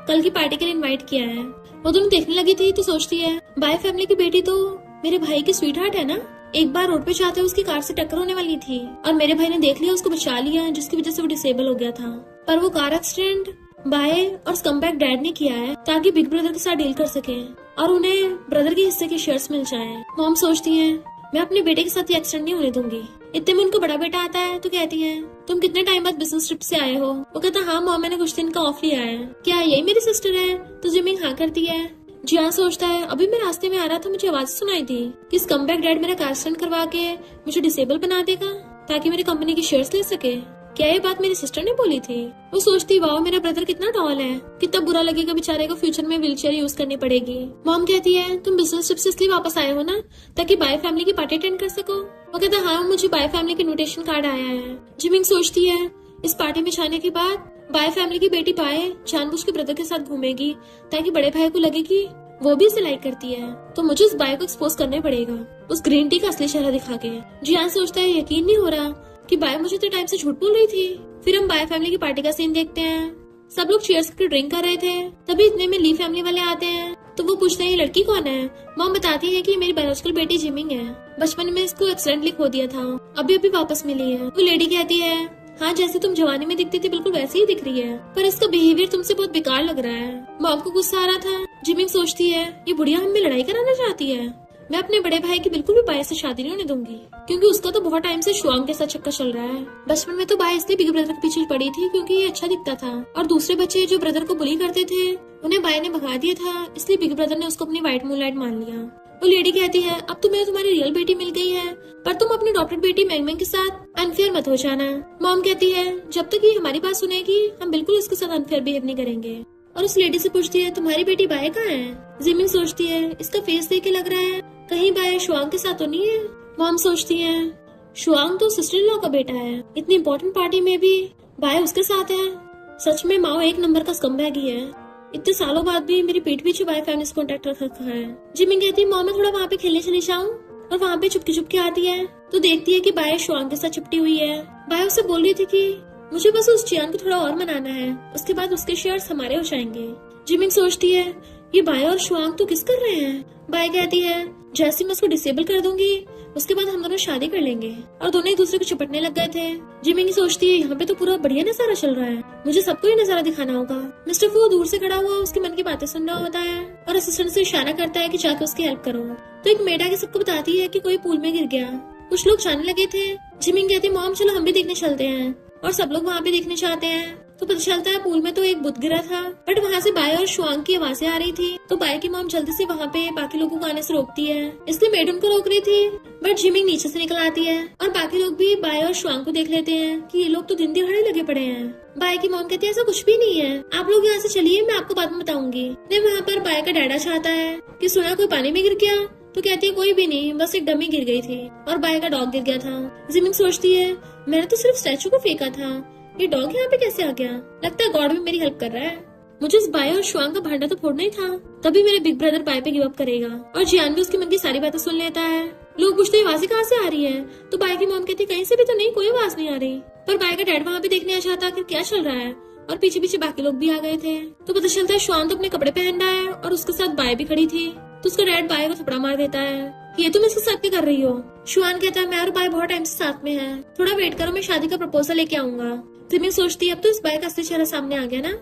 कल की पार्टी के लिए इनवाइट किया है। वो दोनों देखने लगी थी तो सोचती है बाय फैमिली की बेटी तो मेरे भाई की स्वीट हार्ट है ना। एक बार रोड पे जाते उसकी कार से टक्कर होने वाली थी और मेरे भाई ने देख लिया, उसको बचा लिया, जिसकी वजह से वो डिसेबल हो गया था। पर वो कार एक्सीडेंट बाय और स्कम्बैक डैड ने किया है ताकि बिग ब्रदर के साथ डील कर सके और उन्हें ब्रदर के हिस्से के शेयर्स मिल जाएं। मॉम सोचती है मैं अपने बेटे के साथ एक्सीडेंट नहीं होने दूंगी। इतने में उनका बड़ा बेटा आता है तो कहती है तुम कितने टाइम बाद बिजनेस ट्रिप से आए हो? वो कहता हाँ मॉम मैंने कुछ दिन का ऑफ लिया है। क्या यही मेरी सिस्टर है? तो जिमिंग हाँ करती है। जियान सोचता है अभी मैं रास्ते में आ रहा था मुझे आवाज सुनाई थी कि स्कम्बैक डैड मेरा कार एक्सीडेंट करवा के मुझे डिसेबल बना देगा ताकि मेरी कंपनी की शेयर्स ले सके। क्या ये बात मेरी सिस्टर ने बोली थी? वो सोचती वाह मेरा ब्रदर कितना टॉल है, कितना बुरा लगेगा बेचारे को फ्यूचर में व्हीलचेयर यूज करनी पड़ेगी। मॉम कहती है तुम बिजनेस ट्रिप से इसलिए वापस आए हो ना ताकि बाय फैमिली की पार्टी अटेंड कर सको। वो कहता हाँ मुझे बाय फैमिली की इनविटेशन कार्ड आया है। जिमिंग सोचती है इस पार्टी में जाने के बाद बाय फैमिली की बेटी बाय जानबूझ के ब्रदर के साथ घूमेगी ताकि बड़े भाई को लगे कि वो भी इसे लाइक करती है, तो मुझे उस बाय को एक्सपोज करना पड़ेगा उस ग्रीन टी का असली चेहरा दिखा के। जियान सोचता है यकीन नहीं हो रहा कि बाय मुझे इतने टाइम से झूठ बोल रही थी। फिर हम बाय फैमिली की पार्टी का सीन देखते हैं। सब लोग चीयर्स करके ड्रिंक कर रहे थे, तभी इतने में ली फैमिली वाले आते हैं। तो वो पूछते हैं ये लड़की कौन है। मॉम बताती है कि मेरी बायोलॉजिकल बेटी जिमिंग है, बचपन में इसको एक्सीडेंटली खो दिया था, अभी अभी वापस मिली है। वो लेडी कहती है हाँ जैसे तुम जवानी में दिखती थी बिल्कुल वैसे ही दिख रही है, पर इसका बिहेवियर तुमसे बहुत बेकार लग रहा है। मॉम को गुस्सा आ रहा था। जिमिंग सोचती है ये बुढ़िया हम में लड़ाई कराना चाहती है। मैं अपने बड़े भाई की बिल्कुल भी बाय से शादी नहीं होने दूंगी, क्योंकि उसका तो बहुत टाइम से शुआंग के साथ चक्कर चल रहा है। बचपन में तो बाय इसलिए बिग ब्रदर के पीछे पड़ी थी क्योंकि ये अच्छा दिखता था, और दूसरे बच्चे जो ब्रदर को बुली करते थे उन्हें बाय ने भगा दिया था, इसलिए बिग ब्रदर ने उसको अपनी व्हाइट मूनलाइट मान लिया। वो लेडी कहती है अब तुम्हें तुम्हारी रियल बेटी मिल गई है, पर तुम अपनी डॉक्टर बेटी मैंगमैंग के साथ अनफेयर मत हो जाना। मॉम कहती है जब तक ये हमारी बात सुनेगी हम बिल्कुल इसके साथ अनफेयर बिहेव नहीं करेंगे, और उस लेडी से पूछती है तुम्हारी बेटी बाय कहाँ है। जिमिंग सोचती है इसका फेस देख के लग रहा है कहीं बाय शुआंग के साथ तो नहीं है। मॉम सोचती है शुआंग तो सिस्टर इन लॉ का बेटा है, इतनी इंपॉर्टेंट पार्टी में भी बाय उसके साथ है। सच में माओ एक नंबर का स्कम्बैग है, इतने सालों बाद भी मेरी पीठ पीछे बाय फैमिली से कॉन्टेक्ट रख रखा है। जिमिंग कहती है मॉम मैं थोड़ा वहाँ पे खेलने चली जाऊँ, और वहाँ पे चुपके चुपके आती है तो देखती है कि बाय शुआंग के साथ चिपटी हुई है। बाय उसे बोल रही थी कि मुझे बस उस जियान को थोड़ा और मनाना है, उसके बाद उसके शेयर्स हमारे हो जाएंगे। जिमिंग सोचती है ये बाय और शुआंग तो किस कर रहे हैं। बाय कहती है जैसे मैं उसको डिसेबल कर दूंगी उसके बाद हम दोनों शादी कर लेंगे, और दोनों एक दूसरे को चिपटने लग गए थे। जिमिंग सोचती है यहाँ पे तो पूरा बढ़िया नजारा चल रहा है, मुझे सबको ये नजारा दिखाना होगा। मिस्टर फू दूर से खड़ा हुआ उसके मन की बातें सुन रहा होता है, और असिस्टेंट से इशारा करता है कि जाकर उसकी हेल्प करो। तो एक मेड आके सबको बताती है कि कोई पूल में गिर गया। कुछ लोग जाने लगे थे। जिमिंग कहती मॉम चलो हम भी देखने चलते हैं, और सब लोग वहाँ पे देखने चाहते हैं। तो पता चलता है पूल में तो एक बुत गिरा था, बट वहाँ से बाय और शुआंग की आवाजें आ रही थी। तो बाय की मॉम जल्दी से वहाँ पे बाकी लोगों को आने से रोकती है, इसलिए मेड उनको रोक रही थी, बट जिमिंग नीचे से निकल आती है, और बाकी लोग भी बाय और शुआंग को देख लेते हैं कि ये लोग तो दिन दिहाड़े लगे पड़े हैं। बाय की मॉम कहती है ऐसा कुछ भी नहीं है, आप लोग यहाँ से चलिए मैं आपको बाद में बताऊंगी। वहाँ पर बाय का डैडा चाहता है कि सुना कोई पानी में गिर गया, तो कहती है कोई भी नहीं, बस एक डमी गिर गई थी और बाय का डॉग गिर गया था। जिमिंग सोचती है मैंने तो सिर्फ स्टैचू को फेंका था, ये डॉग यहाँ पे कैसे आ गया। लगता है गॉड भी मेरी हेल्प कर रहा है। मुझे इस बाय और शुआंग का भांडा तो फोड़ना ही था, तभी मेरे बिग ब्रदर बाय पे गिव अप करेगा, और जियान भी उसके मन की सारी बातें सुन लेता है। लोग पूछते हैं आवाजें कहाँ से आ रही है, तो बाय की मॉम कहती कहीं से भी तो नहीं, कोई आवाज नहीं आ रही। पर बाय का डैड वहाँ पे देखने आ जाता कि क्या चल रहा है, और पीछे पीछे बाकी लोग भी आ गए थे। तो पता चलता है शुआंग तो अपने कपड़े पहन रहा है, और उसके साथ बाय भी खड़ी थी। तो उसका डैड बाय को थपड़ा मार देता है, ये तुम इसके साथ क्या कर रही हो। शुआंग कहता है मैं और बाय बहुत टाइम से साथ में है, थोड़ा वेट करो मैं शादी का प्रपोजल लेके आऊंगा। जिमिंग सोचती है अब तो इस बाय का असली चेहरा सामने आ गया ना,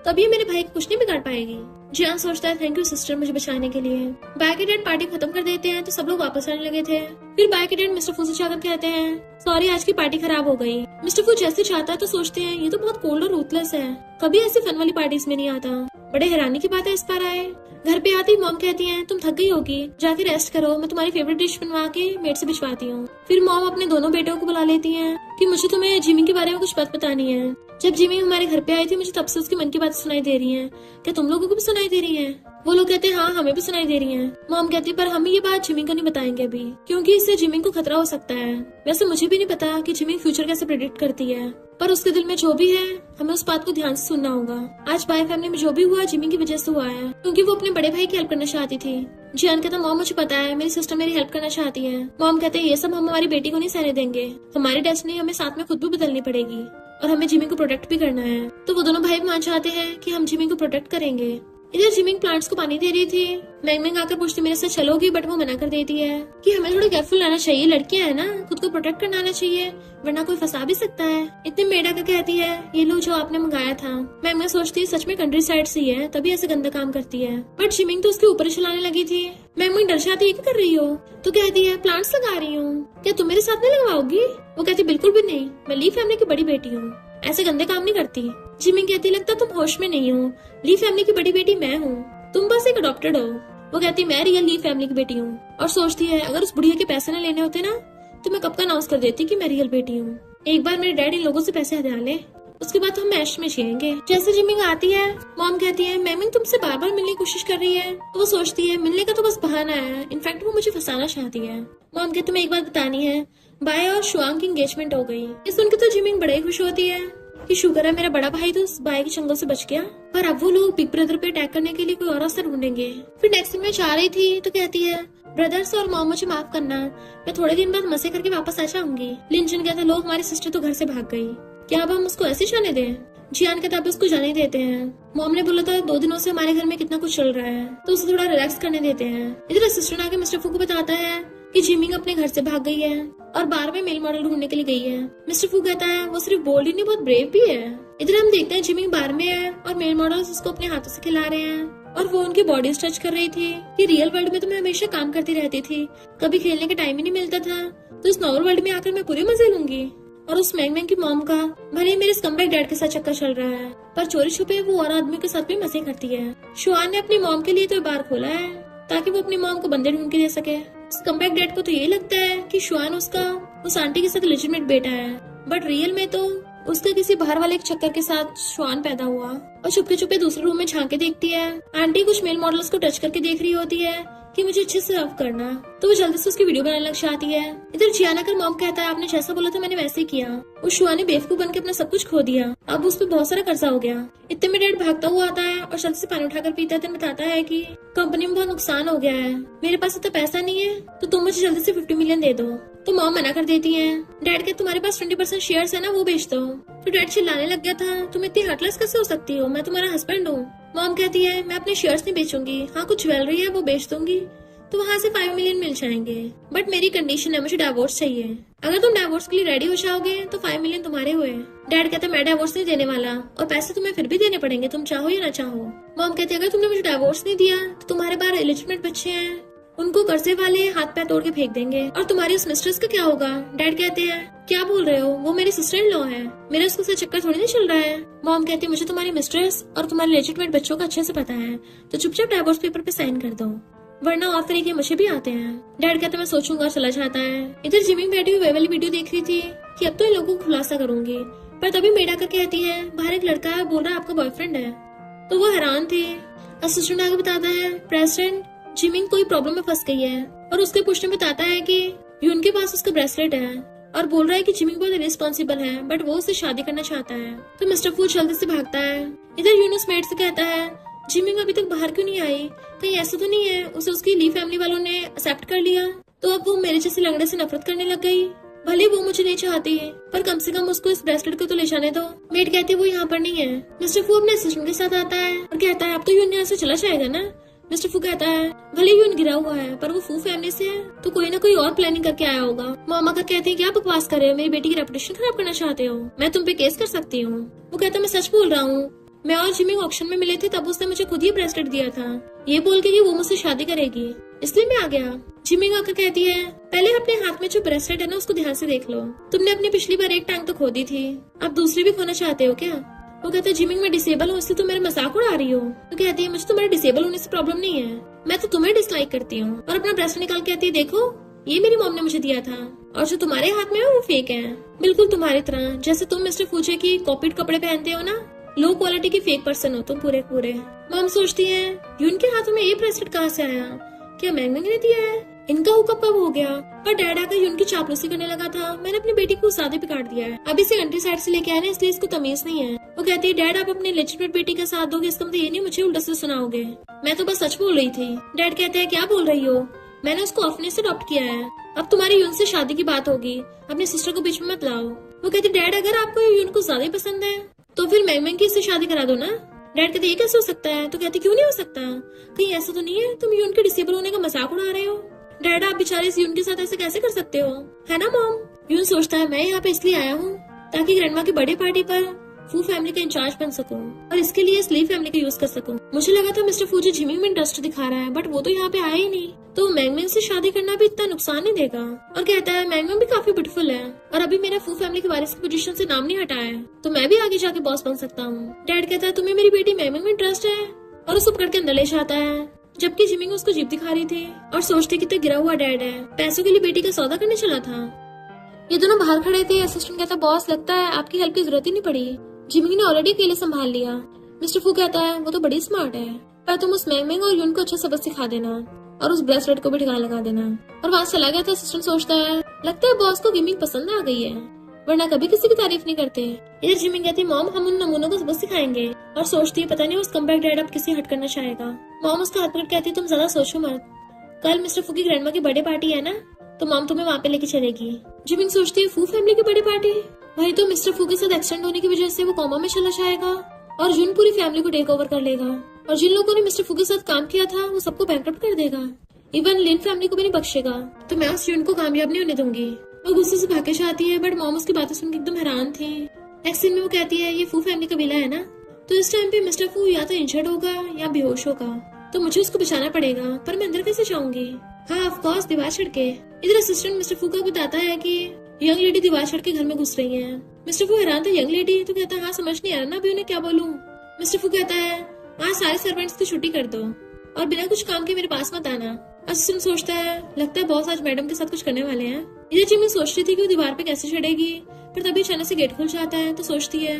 तो अब ये मेरे भाई को कुछ नहीं बिगाड़ पाएगी। जियान सोचता है थैंक यू सिस्टर मुझे बचाने के लिए। बाय के डैड पार्टी खत्म कर देते हैं, तो सब लोग वापस आने लगे थे। फिर बाय के डैड मिस्टर फू से जाकर कहते हैं सॉरी आज की पार्टी खराब हो गई। मिस्टर फू जैसे चाहता है तो सोचते हैं ये तो बहुत कोल्ड और रूथलेस है, कभी ऐसी फन वाली पार्टीज में नहीं आता। बड़े हैरानी की बात है इस बार आए। घर पे आती मॉम कहती है तुम थक गई होगी, जाके रेस्ट करो, मैं तुम्हारी फेवरेट डिश बनवा के मेड से भिजवाती हूँ। फिर मॉम अपने दोनों बेटों को बुला लेती है कि मुझे तुम्हें जिमिंग के बारे में कुछ बात बतानी है। जब जिमिंग हमारे घर पे आई थी मुझे तब से उसके मन की बात सुनाई दे रही है, क्या तुम लोगों को भी सुनाई दे रही है। वो लोग कहते हैं हाँ हमें भी सुनाई दे रही है। मॉम कहती है पर हम ये बात जिमिंग को नहीं बताएंगे अभी, क्योंकि इससे जिमिंग को खतरा हो सकता है। वैसे मुझे भी नहीं पता कि जिमिंग फ्यूचर कैसे प्रेडिक्ट करती है, पर उसके दिल में जो भी है हमें उस बात को ध्यान से सुनना होगा। आज बाय फैमिली में जो भी हुआ जिमिंग की वजह से हुआ है, क्योंकि वो अपने बड़े भाई की हेल्प करना चाहती थी। जियान कहता मॉम मुझे पता है मेरी सिस्टर मेरी हेल्प करना चाहती है। मॉम कहते हैं ये सब हम हमारी बेटी को नहीं सहने देंगे, हमारी डेस्टिनी हमें साथ में खुद भी बदलनी पड़ेगी, और हमें जिमिंग को प्रोटेक्ट भी करना है। तो वो दोनों भाई मान चाहते हैं कि हम जिमिंग को प्रोटेक्ट करेंगे। इधर जिमिंग प्लांट्स को पानी दे रही थी। मैंगमैंग आकर पूछती मेरे साथ चलोगी, बट वो मना कर देती है कि हमें थोड़ा केयरफुल रहना चाहिए, लड़कियां है ना, खुद को प्रोटेक्ट करना आना चाहिए वरना कोई फंसा भी सकता है। इतने मेड आकर कहती है ये लो जो आपने मंगाया था। मैंगमैंग सोचती है सच में कंट्री साइड से ही है तभी ऐसे गंदा काम करती है, बट जिमिंग तो उसके ऊपर चलाने लगी थी। मैंगमैंग डर जाती है क्या कर रही हो, तो कहती है प्लांट्स लगा रही हूँ, क्या तुम मेरे साथ नहीं लगवाओगी। वो कहती बिल्कुल भी नहीं, मैं ली फैमिली की बड़ी बेटी हूँ, ऐसे गंदे काम नहीं करती। जिमिंग कहती लगता तुम होश में नहीं हो, ली फैमिली की बड़ी बेटी मैं हूँ, तुम बस एक अडॉप्टेड हो। वो कहती मैं रियल ली फैमिली की बेटी हूँ, और सोचती है अगर उस बुढ़िया के पैसे न लेने होते ना तो मैं कब का अनाउंस कर देती कि मैं रियल बेटी हूँ। एक बार मेरे डैड इन लोगों से पैसे हथियार ले, उसके बाद हम मैश में जिएंगे। जैसे जिमिंग आती है मॉम कहती है मैमिंग तुमसे बार बार मिलने की कोशिश कर रही है। तो वो सोचती है मिलने का तो बस बहाना है, इनफैक्ट वो मुझे फंसाना चाहती है। मॉम कहती तुम्हें एक बात बतानी है, बाय और शुआंग की एंगेजमेंट हो गई। ये सुनकर तो जिमिंग बड़े खुश होती है। कि शुक्र है मेरा बड़ा भाई तो उस भाई के चंगुल से बच गया, पर अब वो लोग बिग ब्रदर पे अटैक करने के लिए कोई और रास्ता ढूंढेंगे। फिर नेक्स्ट दिन मैं जा रही थी तो कहती है, ब्रदर्स और मॉम मुझे माफ करना, मैं थोड़े दिन बाद मजे करके वापस आ जाऊंगी। लिंचन कहता, लोग हमारी सिस्टर तो घर से भाग गई, क्या अब हम उसको ऐसे जाने दें? जियान कहता, अब उसको जाने देते हैं। मॉम ने बोला था 2 दिनों से हमारे घर में कितना कुछ चल रहा है, तो उसे थोड़ा रिलैक्स करने देते हैं। इधर असिस्टेंट आके मिस्टर फू को बताता है कि जिमिंग अपने घर से भाग गई है और बार में मेल मॉडल ढूंढने के लिए गई है। मिस्टर फू कहता है, वो सिर्फ बोल्ड ही नहीं, बहुत ब्रेव भी है। इधर हम देखते हैं जिमिंग बार में है और मेल मॉडल्स उसको अपने हाथों से खिला रहे हैं और वो उनकी बॉडी टच कर रही थी कि रियल वर्ल्ड में तो मैं हमेशा काम करती रहती थी, कभी खेलने का टाइम ही नहीं मिलता था, तो इस नॉर्मल वर्ल्ड में आकर मैं पूरे मजे लूंगी। और उस मैंग मैंग की मॉम का भले ही मेरे स्कम्बैक डैड के साथ चक्कर चल रहा है, पर चोरी छुपे वो और आदमी के साथ भी मजे करती है। शुआन ने अपनी मॉम के लिए तो बार खोला है ताकि वो अपनी मॉम को बंदे ढूंढ के दे सके। स्कम्बैक डैड को तो ये लगता है कि शुआन उसका उस आंटी के साथ लेजिटिमेट बेटा है, बट रियल में तो उसके किसी बाहर वाले एक चक्कर के साथ शुआन पैदा हुआ। और चुपके चुपके दूसरे रूम में झांक के देखती है, आंटी कुछ मेल मॉडल्स को टच करके देख रही होती है कि मुझे अच्छे से सर्व करना, तो वो जल्दी से उसकी वीडियो बनाने लग जाती है। इधर जियाना का मॉम कहता है, आपने जैसा बोला था मैंने वैसे ही किया। उस शुआ ने बेवकूफ बन के अपना सब कुछ खो दिया, अब उस पर बहुत सारा कर्जा हो गया। इतने में डैड भागता हुआ आता है और जल्दी से पानी उठाकर पीता है, बताता है कि कंपनी में बहुत नुकसान हो गया है, मेरे पास इतना पैसा नहीं है, तो तुम मुझे जल्दी से 50 मिलियन दे दो। तो मॉम मना कर देती है। डैड के तुम्हारे पास 20% शेयर्स है ना, वो बेच दो। तो डैड चिल्लाने लग गया था, तुम इतनी हार्टलेस कैसे हो सकती हो, मैं तुम्हारा हस्बैंड हूँ। मॉम कहती है, मैं अपने शेयर्स नहीं बेचूंगी, हाँ कुछ ज्वेलरी है वो बेच दूंगी, तो वहाँ से 5 मिलियन मिल जाएंगे, बट मेरी कंडीशन है, मुझे डिवोर्स चाहिए। अगर तुम डिवोर्स के लिए रेडी हो जाओगे तो 5 मिलियन तुम्हारे हुए। डैड कहता है, मैं डिवोर्स नहीं देने वाला और पैसे तुम्हें फिर भी देने पड़ेंगे, तुम चाहो या ना चाहो। मॉम कहती है, अगर तुमने मुझे डिवोर्स नहीं दिया तो तुम्हारे बाहर इलिजिटमेट बच्चे हैं, उनको कर्जे वाले हाथ पैर तोड़ के फेंक देंगे, और तुम्हारी उस मिस्ट्रेस का क्या होगा? डैड कहते हैं, क्या बोल रहे हो, वो मेरी सिस्टर इन लॉ है, मेरा उसके साथ चक्कर थोड़ी नहीं चल रहा है। मॉम कहती है, मुझे तुम्हारी मिस्ट्रेस और तुम्हारे लेजिटिमेट बच्चों का अच्छे से पता है, तो चुपचाप डिवोर्स पेपर पे साइन कर दो, वरना और तरीके मुझे भी आते हैं। डैड कहता है, मैं सोचूंगा और चला जाता है। इधर जिमिंग बैठी हुई वाली वीडियो देख रही थी कि अब तो इन लोगों को खुलासा करूंगी, पर तभी मेड आकर कहती है, बाहर एक लड़का है, बोल रहा है आपका बॉयफ्रेंड है। तो वो हैरान थे। असिस्टेंट आगे बताता है, प्रेसिडेंट जिमिंग कोई प्रॉब्लम में फंस गई है, और उसके पूछने बताता है कि यून के पास उसका ब्रेसलेट है और बोल रहा है कि जिमिंग बहुत रिस्पॉन्सिबल है, बट वो उससे शादी करना चाहता है। तो मिस्टर फू जल्दी से भागता है। इधर यून उस मेड से कहता है, जिमिंग अभी तक बाहर क्यों नहीं आई, कहीं ऐसा तो नहीं है उसे उसकी ली फैमिली वालों ने एक्सेप्ट कर लिया, तो अब वो मेरे जैसे लंगड़े से नफरत करने लग गई। भले वो मुझे नहीं चाहती है, पर कम से कम उसको इस ब्रेसलेट को तो ले जाने दो। मेड कहती है, वो यहाँ पर नहीं है। मिस्टर फू अपने असिस्टेंट के साथ आता है और कहता है, अब तो यून यहाँ से चला जाएगा ना। मिस्टर फू कहता है, भले यून गिरा हुआ है, पर वो फू फैमिली से है, तो कोई ना कोई और प्लानिंग करके आया होगा। मामा का कहते हैं, क्या बकवास कर रहे हो, मेरी बेटी की रेपुटेशन खराब करना चाहते हो, मैं तुम पे केस कर सकती हूँ। वो कहता है, मैं सच बोल रहा हूँ, मैं और जिमिंग ऑक्शन में मिले थे, तब उसने मुझे खुद ही ब्रेसलेट दिया था, ये बोल के कि वो मुझसे शादी करेगी, इसलिए मैं आ गया। जिमिंग आकर कहती है, पहले अपने हाथ में जो ब्रेसलेट है ना उसको ध्यान से देख लो, तुमने अपनी पिछली बार एक टांग तो खो दी थी, अब दूसरी भी खोना चाहते हो क्या? वो कहता है, जिमिंग मैं डिसेबल हूँ, इसलिए तुम मेरे मजाक उड़ा रही हो। तो कहती है, मुझे तुम्हारे डिसेबल होने से प्रॉब्लम नहीं है, मैं तो तुम्हें डिसलाइक करती हूँ। और अपना ब्रेसलेट निकाल के कहती है, देखो ये मेरी मॉम ने मुझे दिया था, और जो तुम्हारे हाथ में है वो फेक है, बिल्कुल तुम्हारी तरह, जैसे तुम मिस्टर फूचे की कॉपीड कपड़े पहनते हो ना, लो क्वालिटी की फेक पर्सन हो तुम पूरे पूरे। मॉम सोचती है, यून के हाथों में ये ब्रेसलेट कहाँ से आया, क्या मैंग मैंग ने दिया है, इनका हुकअप कब हो गया? पर डैड आकर यून की चापलूसी करने लगा था, मैंने अपनी बेटी को सादे बिगाड़ दिया है, अभी इसे कंट्री साइड से लेके आए ना, इसलिए इसको तमीज नहीं है। वो कहती है, डैड आप अपनी लेजिटिमेट बेटी का साथ दोगे, इसका मतलब ये नहीं मुझे उल्टा से सुनाओगे, मैं तो बस सच बोल रही थी। डैड कहते हैं, क्या बोल रही हो, मैंने उसको ऑर्फनेज से अडॉप्ट किया है, अब तुम्हारी यून से शादी की बात होगी, अपनी सिस्टर को बीच में मत लाओ। वो कहती, डैड अगर आपको यून को ज्यादा पसंद है तो फिर मैंग मैंग की इससे शादी करा दो ना। डैड कहते, ये कैसे हो सकता है? तो कहती, क्यों नहीं हो सकता, कहीं ऐसा तो नहीं है तुम यून के डिसेबल होने का मजाक उड़ा रहे हो? डैड आप बेचारे इस यून के साथ ऐसे कैसे कर सकते हो, है ना मॉम? यून सोचता है, मैं यहाँ पे इसलिए आया हूँ ताकि ग्रैंडमा की बर्थडे पार्टी पर फू फैमिली का इंचार्ज बन सकूं और इसके लिए स्लीव फैमिली का यूज कर सकूं। मुझे लगा था मिस्टर फू जिमिंग में इंटरेस्ट दिखा रहा है, बट वो तो यहाँ पे आया ही नहीं, तो मैंग मैंग से शादी करना भी इतना नुकसान नहीं देगा। और कहता है, मैंग मैंग भी काफी ब्यूटीफुल है और अभी मेरा फू फैमिली के वारिस की पोजीशन से नाम नहीं हटाया है, तो मैं भी आगे जाके बॉस बन सकता हूँ। डैड कहता है, तुम्हें मेरी बेटी मैंग मैंग में इंटरेस्ट है, और उसको पकड़ के अंदर ले जाता है, जबकि जिमिंग उसको जीप दिखा रही थी और सोचते कितना गिरा हुआ डैड है, पैसों के लिए बेटी का सौदा करने चला था। ये दोनों बाहर खड़े थे। असिस्टेंट कहता, बॉस लगता है आपकी हेल्प की जरूरत ही नहीं पड़ी, जिमिंग ने ऑलरेडी अकेले संभाल लिया। मिस्टर फू कहता है, वो तो बड़ी स्मार्ट है, पर तुम उस मैंग मैंग और यून को अच्छा सबक सिखा देना और उस ब्रेसलेट को भी ठिकाना लगा देना। और वहाँ चला गया था। असिस्टेंट सोचता है, लगता है बॉस को गेमिंग पसंद आ गई है। वरना कभी किसी की तारीफ नहीं करते। इधर जिमिंग कहती है मॉम हम उन नमूनों को सबक सिखाएंगे, और सोचती है पता नहीं उस कमबैक डैड अब किसी हट करना चाहेगा। मॉम उसका हाथ पकड़ कहती है तुम ज्यादा सोचो मत, कल मिस्टर फू की ग्रैंडमा की बर्थडे पार्टी है ना, तो मॉम तुम्हें वहाँ पे लेके चलेगी। जिमिंग सोचती है फू फैमिली की बर्थडे पार्टी, वही तो मिस्टर फू के साथ एक्सीडेंट होने की वजह से वो कोमा में चला जाएगा और जुन पूरी फैमिली को टेक ओवर कर लेगा, और जिन लोगों ने मिस्टर फू के साथ काम किया था वो सबको बैंकरप्ट कर देगा, इवन लिन फैमिली को भी नहीं बख्शेगा। तो मैं उस जुन को कामयाब नहीं होने दूंगी। वो गुस्से से भाग के चाहती है, बट मॉम उसकी बातें सुनकर एकदम हैरान थी। नेक्स्ट सीन में वो कहती है ये फू फैमिली का विला है ना, तो इस टाइम पे मिस्टर फू या तो इंजर्ड होगा या बेहोश होगा, तो मुझे उसको बचाना पड़ेगा, पर मैं अंदर कैसे जाऊंगी? हाँ ऑफ कोर्स दीवार चढ़ के। इधर असिस्टेंट मिस्टर फू को बताता है कि यंग लेडी दीवार चढ़ के घर में घुस रही है। मिस्टर फू हैरान था, यंग लेडी? तो कहता है हाँ समझ नहीं आ रहा ना अभी उन्हें क्या बोलूं। मिस्टर फू कहता है आज सारे सर्वेंट्स की छुट्टी कर दो और बिना कुछ काम के मेरे पास मत आना। असिस्टेंट सोचता है लगता है बॉस आज मैडम के साथ कुछ करने वाले हैं। इधर जिमिंग सोच रही थी कि वो दीवार पे कैसे चढ़ेगी, पर तभी अचानक से गेट खुल जाता है, तो सोचती है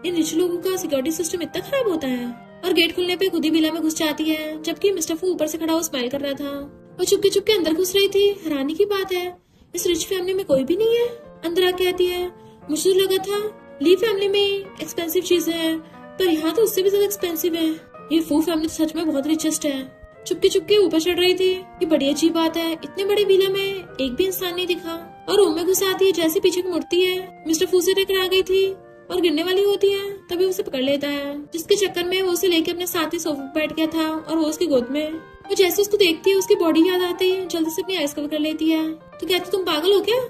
इन रिच लोगों का सिक्योरिटी सिस्टम इतना खराब होता है, और गेट खुलने पे खुद ही विला में घुस जाती है, जबकि मिस्टर फू ऊपर से खड़ा हो स्माइल कर रहा था। वो चुपके चुपके अंदर घुस रही थी। हैरानी की बात है इस रिच फैमिली में कोई भी नहीं है। अंदर आके आती है मुझे लगा था ली फैमिली में एक्सपेंसिव चीजें हैं, पर यहाँ तो उससे भी ज्यादा एक्सपेंसिव है। ये फू फैमिली तो सच में बहुत रिचेस्ट है। चुपके चुपके ऊपर चढ़ रही थी। ये बड़ी अजीब बात है, इतने बड़े विला में एक भी इंसान नहीं दिखा, और रूम में घुस आती है। जैसे पीछे को मुड़ती है मिस्टर फू से टकरा गई थी और गिरने वाली होती है, तभी उसे पकड़ लेता है, जिसके चक्कर में वो उसे लेके अपने साथ ही सोफे पर बैठ गया था और वो उसकी गोद में। वो जैसे उसको देखती है उसकी बॉडी याद आती है, जल्दी से अपनी आइस कवर कर लेती है। तो कहती तुम पागल हो क्या,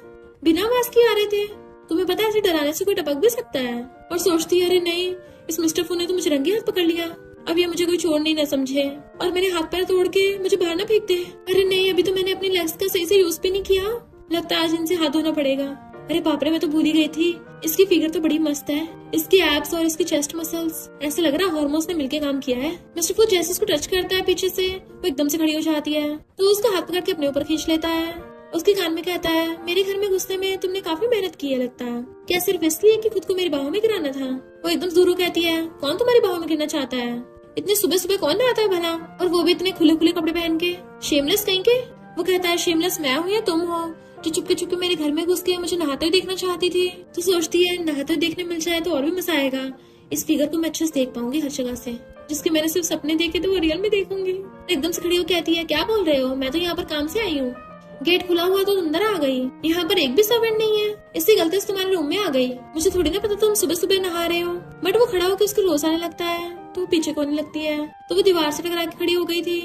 बिना आवाज किए आ रहे थे? तुम्हें पता है ऐसे डराने से कोई टपक भी सकता है? और सोचती है अरे नहीं, इस मिस्टर फू ने तो मुझे रंगे हाथ पकड़ लिया, अब ये मुझे कोई चोर नहीं ना समझे और मेरे हाथ पैर तोड़ के मुझे बाहर ना फेंक दे। अरे नहीं, अभी तो मैंने अपनी लेग्स का सही से यूज भी नहीं किया, लगता है आज इनसे हाथ धोना पड़ेगा। अरे बाप रे, मैं तो भूल ही गई थी, इसकी फिगर तो बड़ी मस्त है, इसकी एब्स और इसकी चेस्ट मसल्स, ऐसे लग रहा है हार्मोन्स ने मिलके काम किया है। मिस्टर फू जैसे उसको टच करता है पीछे से, वो एकदम से खड़ी हो जाती है, तो उसका हाथ पकड़ के अपने ऊपर खींच लेता है। उसके कान में कहता है मेरे घर में घुसने में तुमने काफी मेहनत की है लगता है, क्या सिर्फ इसलिए कि खुद को मेरी बाहों में गिराना था? वो एकदम दूर कहती है कौन तुम्हारी बाहों में गिरना चाहता है, इतनी सुबह सुबह कौन नहाता है भला, और वो भी इतने खुले खुले कपड़े पहन के, शेमलेस कहीं के। वो कहता है शेमलेस मैं हूँ या तुम हो जो चुपके चुपके मेरे घर में घुस के मुझे नहाते हुए देखना चाहती थी? तो सोचती है नहाते हुए देखने मिल जाए तो और भी मजा आएगा, इस फिगर को मैं अच्छे से देख पाऊंगी हर जगह से, जिसके मैंने सिर्फ सपने देखे तो वो रियल में देखूंगी। एकदम से खड़ी हो कहती है क्या बोल रहे हो, मैं तो यहाँ पर काम से आई हूँ, गेट खुला हुआ तो अंदर आ गई, यहाँ पर एक भी सर्वेंट नहीं है, इसी गलती से तुम्हारे रूम में आ गई, मुझे थोड़ी ना पता तुम सुबह सुबह नहा रहे हो। बट वो खड़ा होकर उसको रोज आने लगता है, तो वो पीछे को आने लगती है, तो वो दीवार से टकरा के खड़ी हो गई थी।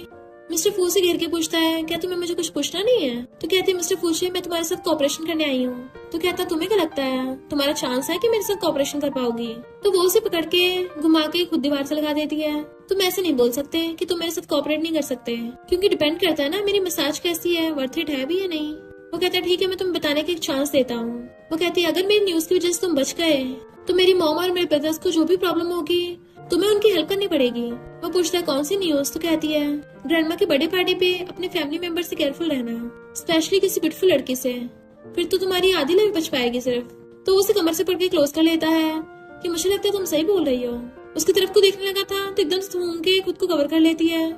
मिस्टर फू से घेर के पूछता है क्या तुम्हें मुझे कुछ पूछना नहीं है? तो कहती है मिस्टर फू से मैं तुम्हारे साथ कोऑपरेशन करने आई हूँ। तो कहता तुम्हें क्या लगता है तुम्हारा चांस है कि मेरे साथ कोऑपरेशन कर पाओगी? तो वो उसे पकड़ के घुमा के खुद दीवार से लगा देती है। तुम ऐसे नहीं बोल सकते कि तुम मेरे साथ कोऑपरेट नहीं कर सकते, क्योंकि डिपेंड करता है ना मेरी मसाज कैसी है, वर्थ इट है भी या नहीं। वो कहता है ठीक है मैं तुम्हें बताने का एक चांस देता हूँ। वो कहती है अगर मेरी न्यूज की वजह से तुम बच गए तो मेरी मॉम और मेरे ब्रदर्स को जो भी प्रॉब्लम होगी तुम्हें उनकी हेल्प करनी पड़ेगी। वो पूछता है कौन सी न्यूज? तो कहती है ग्रैंडमा की बर्थडे पार्टी पे अपने फैमिली मेंबर से केयरफुल रहना, स्पेशली किसी ब्यूटीफुल लड़की से, फिर तो तुम्हारी आधी लाइफ बच पाएगी सिर्फ। तो उसे कमर से पकड़ के क्लोज कर लेता है कि मुझे लगता है तुम सही बोल रही हो। उसकी तरफ को देखने लगा था तो एकदम से घूम के खुद को कवर कर लेती है।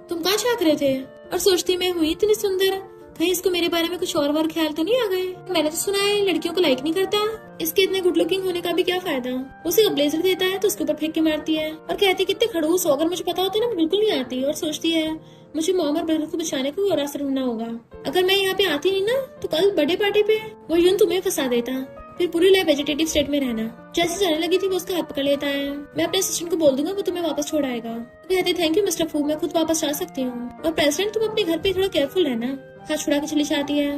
तुम कहाँ झांक रहे थे? और सोचती मैं हुई इतनी सुंदर, कहीं इसको मेरे बारे में कुछ और ख्याल तो नहीं आ गए? मैंने तो सुना है लड़कियों को लाइक नहीं करता, इसके इतने गुड लुकिंग होने का भी क्या फायदा? उसे एक ब्लेजर देता है तो उसके ऊपर फेंक के मारती है और कहती है कितने खड़ूस हो, अगर मुझे पता होता ना बिल्कुल नहीं आती। और सोचती है मुझे मॉम और ब्रदर को बचाने को और रास्ता ढूंढना होगा, अगर मैं यहाँ पे आती नहीं ना तो कल बर्थडे पार्टी पे वो यूं तुम्हें फंसा देता, फिर पूरी लाइफ वेजिटेटिव स्टेट में रहना। जैसे जाने लगी थी वो उसका हाथ पकड़ लेता है, मैं अपने असिस्टेंट को बोल दूंगा वो तुम्हें वापस छोड़ आएगा। कहते थैंक यू मिस्टर फू, मैं खुद वापस जा सकती हूँ, और प्रेसिडेंट तुम अपने घर पे थोड़ा केयरफुल रहना। हाथ छुड़ा के चली जाती है।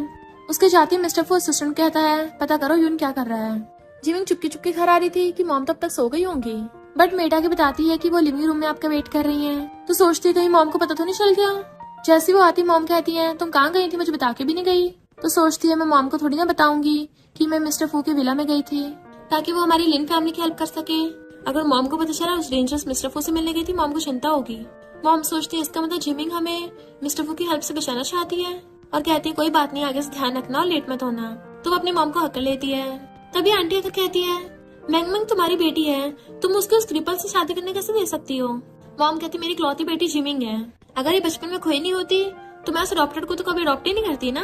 उसके जाते ही मिस्टर फू असिस्टेंट कहता है पता करो यून क्या कर रहा है। जिमिंग चुपकी चुपकी घर आ रही थी कि मॉम तब तक सो गई होंगी, बट मेड आके बताती है कि वो लिविंग रूम में आपका वेट कर रही हैं। तो सोचती है कहीं मॉम को पता तो नहीं चल गया। जैसी वो आती मॉम कहती है तुम कहाँ गई थी, मुझे बता के भी नहीं गई। तो सोचती है मैं मॉम को थोड़ी ना बताऊंगी कि मैं मिस्टर फू के विला में गई थी, ताकि वो हमारी लिन फैमिली की हेल्प कर सके। अगर मॉम को पता चला उस डेंजरस मिस्टर फू से मिलने गई थी, मॉम को चिंता होगी। मॉम सोचती है इसका मतलब जिमिंग हमें मिस्टर फू की हेल्प से बचाना चाहती है, और कहती है कोई बात नहीं आगे से ध्यान रखना और लेट मत होना। तो वो अपनी मॉम को हक कर लेती है। तभी आंटी आकर कहती है मैंगमंग तुम्हारी बेटी है, तुम उसको उस क्रिपल से शादी करने कैसे दे सकती हो? मॉम कहती मेरी इकलौती बेटी जिमिंग है, अगर ये बचपन में खोई नहीं होती तो मैं उस अडॉप्टेड को तो कभी अडॉप्ट ही नहीं करती ना,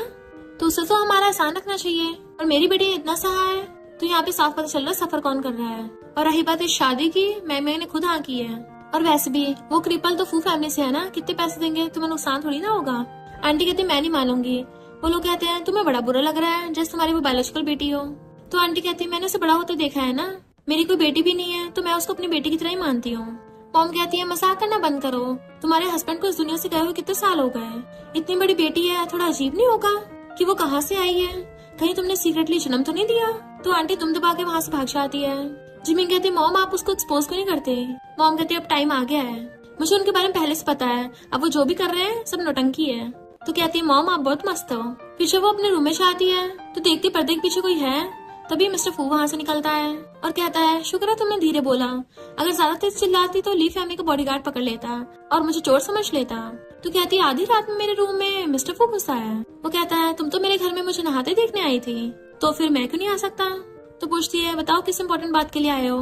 तो उसे तो हमारा एहसान रखना चाहिए। और मेरी बेटी इतना सहा है, तो यहाँ पे साफ पता चल रहा है सफर कौन कर रहा है। और रही बात इस शादी की, मैंने खुद हाँ की है। और वैसे भी वो क्रिपल तो फू फैमिली से है ना, कितने पैसे देंगे, तुम्हें नुकसान थोड़ी ना होगा। आंटी कहती मैं नहीं मानूंगी। वो लोग कहते हैं तुम्हें बड़ा बुरा लग रहा है जैसे तुम्हारी वो बायोलॉजिकल बेटी हो। तो आंटी कहती है मैंने उसे बड़ा होते देखा है ना, मेरी कोई बेटी भी नहीं है तो मैं उसको अपनी बेटी की तरह ही मानती हूँ। मॉम कहती है मजाक करना बंद करो, तुम्हारे हस्बैंड को इस दुनिया से गए हुए कितने साल हो गए, इतनी बड़ी बेटी है, थोड़ा अजीब नहीं होगा कि वो कहाँ से आई है, कहीं तुमने सीक्रेटली जन्म तो नहीं दिया। तो आंटी तुम दबा के वहाँ से भाग जाती है। जिमी कहती है मॉम आप उसको एक्सपोज क्यों नहीं करते। मॉम कहती है अब टाइम आ गया है, मुझे उनके बारे में पहले से पता है, अब वो जो भी कर रहे हैं सब नौटंकी है। तो कहती है मॉम आप बहुत मस्त हो। फिर जब वो अपने रूम में जाती है तो देखती पर्दे के पीछे कोई है। तभी मिस्टर फू वहाँ से निकलता है और कहता है शुक्र है तुमने धीरे बोला, अगर ज्यादा तेज चिल्लाती तो ली फैमिली का बॉडीगार्ड पकड़ लेता और मुझे चोर समझ लेता। तो कहती है आधी रात में मेरे रूम में मिस्टर फू घुसा है। वो कहता है तुम तो मेरे घर में मुझे नहाते देखने आई थी, तो फिर मैं क्यों नहीं आ सकता। तो पूछती है बताओ किस इम्पोर्टेंट बात के लिए आए हो।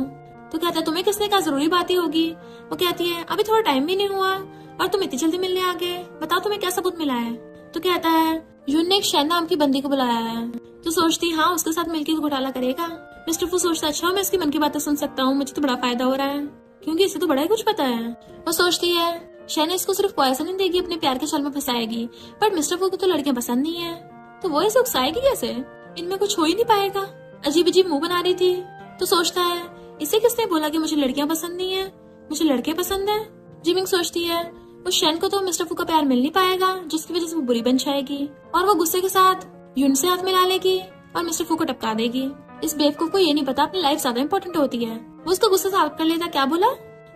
तो कहता है तुम्हें किसने कहा जरूरी बात ही होगी। वो कहती है अभी थोड़ा टाइम भी नहीं हुआ और तुम इतनी जल्दी मिलने आ गए, बताओ तुम्हें क्या सबूत मिला है। तो कहता है यून ने एक शैन नाम की बंदी को बुलाया है। तो सोचती हाँ उसके साथ मिलकर घोटाला करेगा। मिस्टर फू सोचता अच्छा मैं इसकी मन की बातें सुन सकता हूँ, मुझे तो बड़ा फायदा हो रहा है क्योंकि इसे तो बड़ा ही कुछ पता है। वो सोचती है शैन इसको सिर्फ पॉइजन नहीं देगी, अपने प्यार के छल में फंसाएगी, पर मिस्टर फू को तो लड़कियां पसंद नहीं है, तो वो इसे उकसाएगी कैसे, इनमें कुछ हो ही नहीं पाएगा। अजीब अजीब मुंह बना रही थी। तो सोचता है इसे किसने बोला कि मुझे लड़कियां पसंद नहीं है, मुझे लड़के पसंद है। जिमिंग सोचती है उस शैन को तो मिस्टर फू का प्यार मिल नहीं पाएगा जिसकी वजह से वो बुरी बन जाएगी और वो गुस्से के साथ यून से हाथ मिला लेगी और मिस्टर फू को टपका देगी। इस बेवकूफ को ये नहीं पता अपनी लाइफ ज्यादा इंपॉर्टेंट होती है। वो उसको गुस्से से आउट कर लेता, क्या बोला,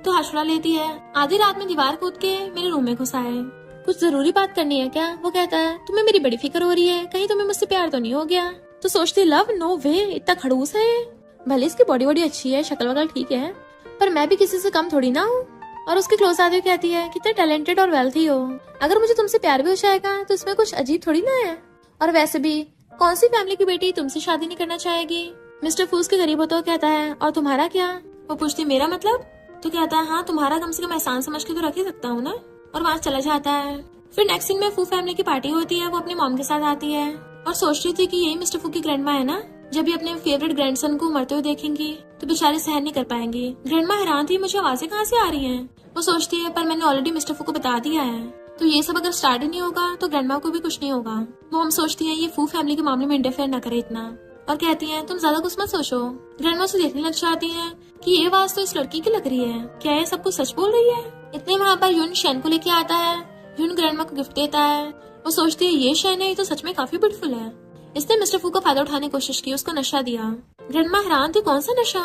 तो हाथ छुड़ा लेती है। आधी रात में दीवार कूद के मेरे रूम में घुसा है, कुछ जरूरी बात करनी है क्या। वो कहता है तुम्हें मेरी बड़ी फिक्र हो रही है, कहीं तुम्हें मुझसे प्यार तो नहीं हो गया। तो सोचती लव नो वे, इतना खड़ूस है, भले इसकी बॉडी बॉडी अच्छी है, शक्ल वगल ठीक है, पर मैं भी किसी से कम थोड़ी ना हूँ। और उसके क्लोज आते हुए कहती है कितने टैलेंटेड और वेल्थी हो, अगर मुझे तुमसे प्यार भी हो जाएगा तो इसमें कुछ अजीब थोड़ी ना है, और वैसे भी कौन सी फैमिली की बेटी तुमसे शादी नहीं करना चाहेगी। मिस्टर फूस के करीब होता हुआ कहता है और तुम्हारा क्या। वो पूछती मेरा मतलब। तो कहता है हाँ तुम्हारा कम से कम एहसान समझ के तो रख ही सकता हूँ ना, और वहाँ चला जाता है। फिर नेक्स्ट सीन में फू फैमिली की पार्टी होती है। वो अपनी मॉम के साथ आती है और सोच रही थी कि यही मिस्टर फू की ग्रैंडमा है ना, जब भी अपने फेवरेट ग्रैंडसन को मरते हुए देखेंगी तो बेचारे सहन नहीं कर पाएंगी। ग्रैंडमा हैरान थी मुझे आवाजें कहाँ से आ रही हैं। वो सोचती है पर मैंने ऑलरेडी मिस्टर फू को बता दिया है, तो ये सब अगर स्टार्ट ही नहीं होगा तो ग्रैंडमा को भी कुछ नहीं होगा। वो हम सोचती है ये फू फैमिली के मामले में इंटरफेयर न करे इतना, और कहती है तुम ज्यादा कुछ मत सोचो। ग्रैंडमा से देखने लग जाती है कि ये आवाज तो इस लड़की की लग रही है, क्या ये सब कुछ सच बोल रही है। इतने वहाँ पर यून शैन को लेके आता है। यून ग्रैंडमा को गिफ्ट देता है। वो सोचती है ये शैन है, ये तो सच में काफी ब्यूटीफुल है, इसने मिस्टर फू का फायदा उठाने की कोशिश की, उसको नशा दिया। ग्रैंडमा हैरान थी कौन सा नशा।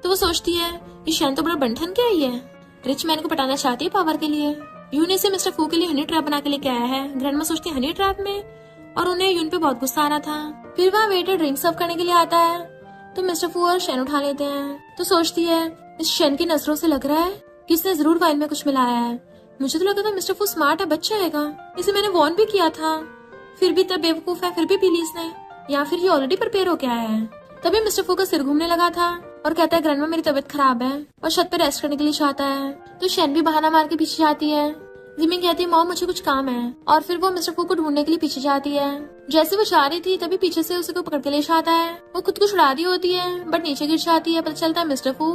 तो वो सोचती है ये शैन तो बड़ा बंठन क्या ही है, रिच मैन को पटाना चाहती है पावर के लिए। यून इसे मिस्टर फू के लिए हनी ट्रैप बना के लेके आया है। ग्रैंडमा सोचती है हनी ट्रैप में, और उन्हें यून पे बहुत गुस्सा आ रहा था। फिर वहाँ वेटर ड्रिंक सर्व करने के लिए आता है तो मिस्टर फू और शैन उठा लेते हैं। तो सोचती है इस शैन की नजरों से लग रहा है कि इसने जरूर वाइन में कुछ मिलाया है, मुझे तो लगा था मिस्टर फू स्मार्ट है, बच जाएगा, इसे मैंने वार्न भी किया था, फिर भी तब बेवकूफ है, फिर भी पी ली इसने, या फिर ये ऑलरेडी प्रिपेयर होके आया है। तभी मिस्टर फू का सिर घूमने लगा था और कहता है ग्रैंडमा मेरी तबीयत खराब है, और छत पे रेस्ट करने के लिए चाहता है। तो शैन भी बहाना मार के पीछे जाती है। जिमी कहती है मॉम मुझे कुछ काम है, और फिर वो मिस्टर फू को ढूंढने के लिए पीछे जाती है। जैसे वो जा रही थी तभी पीछे से उसे कोई पकड़ के ले जाता है। वो खुद को छुड़ा रही होती है बट नीचे गिर जाती है। पता चलता है मिस्टर फू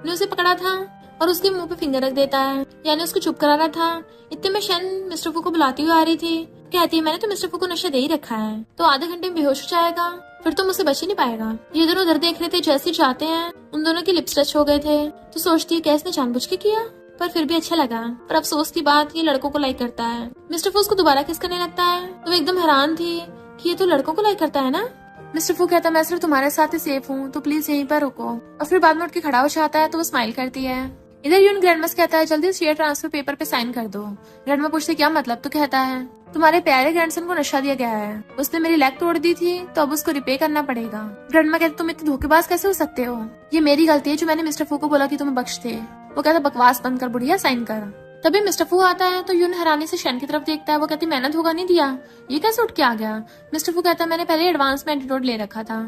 ने उसे पकड़ा था और उसके मुंह पे फिंगर रख देता है, यानी उसको चुप करा रहा था। इतने में शैन मिस्टर फू को बुलाती हुई आ रही थी। कहती है मैंने तो मिस्टर फू को नशा दे ही रखा है, तो आधे घंटे में बेहोश हो जाएगा, फिर तो मुझसे बच ही नहीं पाएगा। ये दोनों उधर देख रहे थे, जैसे जाते हैं उन दोनों के लिप्स टच हो गए थे। तो सोचती है कैसे जानबूझ के किया, पर फिर भी अच्छा लगा। पर अफसोस की बात ये लड़कों को लाइक करता है। मिस्टर फू उसको दोबारा किस करने लगता है तो वो एकदम हैरान थी कि ये तो लड़कों को लाइक करता है ना। मिस्टर फू कहता है मैं सिर्फ तुम्हारे साथ ही सेफ हूँ, तो प्लीज यहीं पर रुको, और फिर बाद में उठ के खड़ा हो जाता है। तो वो स्माइल करती है। इधर यून ग्रैंडमा से कहता है जल्दी शेयर ट्रांसफर पेपर पे साइन कर दो। ग्रैंडमा पूछती क्या मतलब। तो कहता है तुम्हारे प्यारे ग्रैंडसन को नशा दिया गया है, उसने मेरी लेग तोड़ दी थी, तो अब उसको रिपे करना पड़ेगा। ग्रैंडमा कहते तुम इतने धोखेबाज कैसे हो सकते हो, ये मेरी गलती है जो मैंने मिस्टर फू को बोला कि तुम्हें बख्श थे। वो कहता बकवास बंद कर बुढ़िया, साइन कर। तभी मिस्टर फू आता है तो यून हैरानी से शैन की तरफ देखता है। वो कहती मैंने धोखा नहीं दिया, ये कैसे उठ के आ गया। मिस्टर फू कहता मैंने पहले एडवांस में एंटीडोट ले रखा था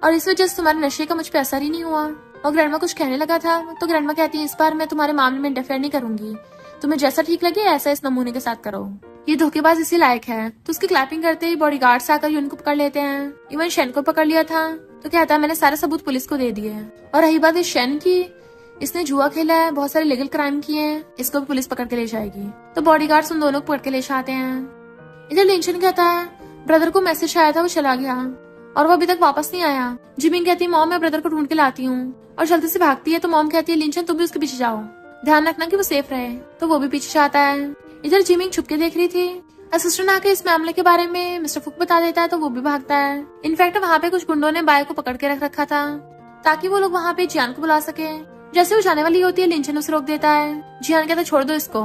और इस वजह से तुम्हारे नशे का मुझ पे असर ही नहीं हुआ। और ग्रैंडमा कुछ कहने लगा था तो ग्रैंडमा कहती है इस बार मैं तुम्हारे मामले में इंटरफेयर नहीं करूंगी, तुम्हें जैसा ठीक लगे ऐसा इस नमूने के साथ करो, ये धोखेबाज इसी लायक है। तो उसकी क्लैपिंग करते ही बॉडीगार्ड्स आकर यून को पकड़ लेते हैं। इवन शैन को पकड़ लिया था तो कहता है मैंने सारे सबूत पुलिस को दे दिए हैं। और रही बात इस शैन की, इसने जुआ खेला है, बहुत सारे लीगल क्राइम किए हैं, इसको भी पुलिस पकड़ के ले जाएगी। तो बॉडीगार्ड्स उन दोनों को पकड़ के ले जाते हैं। इधर लिंचन कहता है ब्रदर को मैसेज आया था, वो चला गया और वो अभी तक वापस नहीं आया। जिमिंग कहती है मॉम मैं ब्रदर को ढूंढ के लाती हूँ और जल्दी से भागती है। तो मॉम कहती है लिंचन तुम भी उसके पीछे जाओ, ध्यान रखना कि वो सेफ रहे। तो वो भी पीछे जाता है। इधर जिमिंग छुपके देख रही थी। असिस्टेंट आके इस मामले के बारे में मिस्टर फुक बता देता है तो वो भी भागता है। इनफैक्ट वहाँ पे कुछ गुंडों ने बाय को पकड़ के रख रखा था ताकि वो लोग वहाँ पे जियान को बुला सके। जैसे वो जाने वाली होती है लिंचन उसे रोक देता है। जियान कहता है छोड़ दो इसको।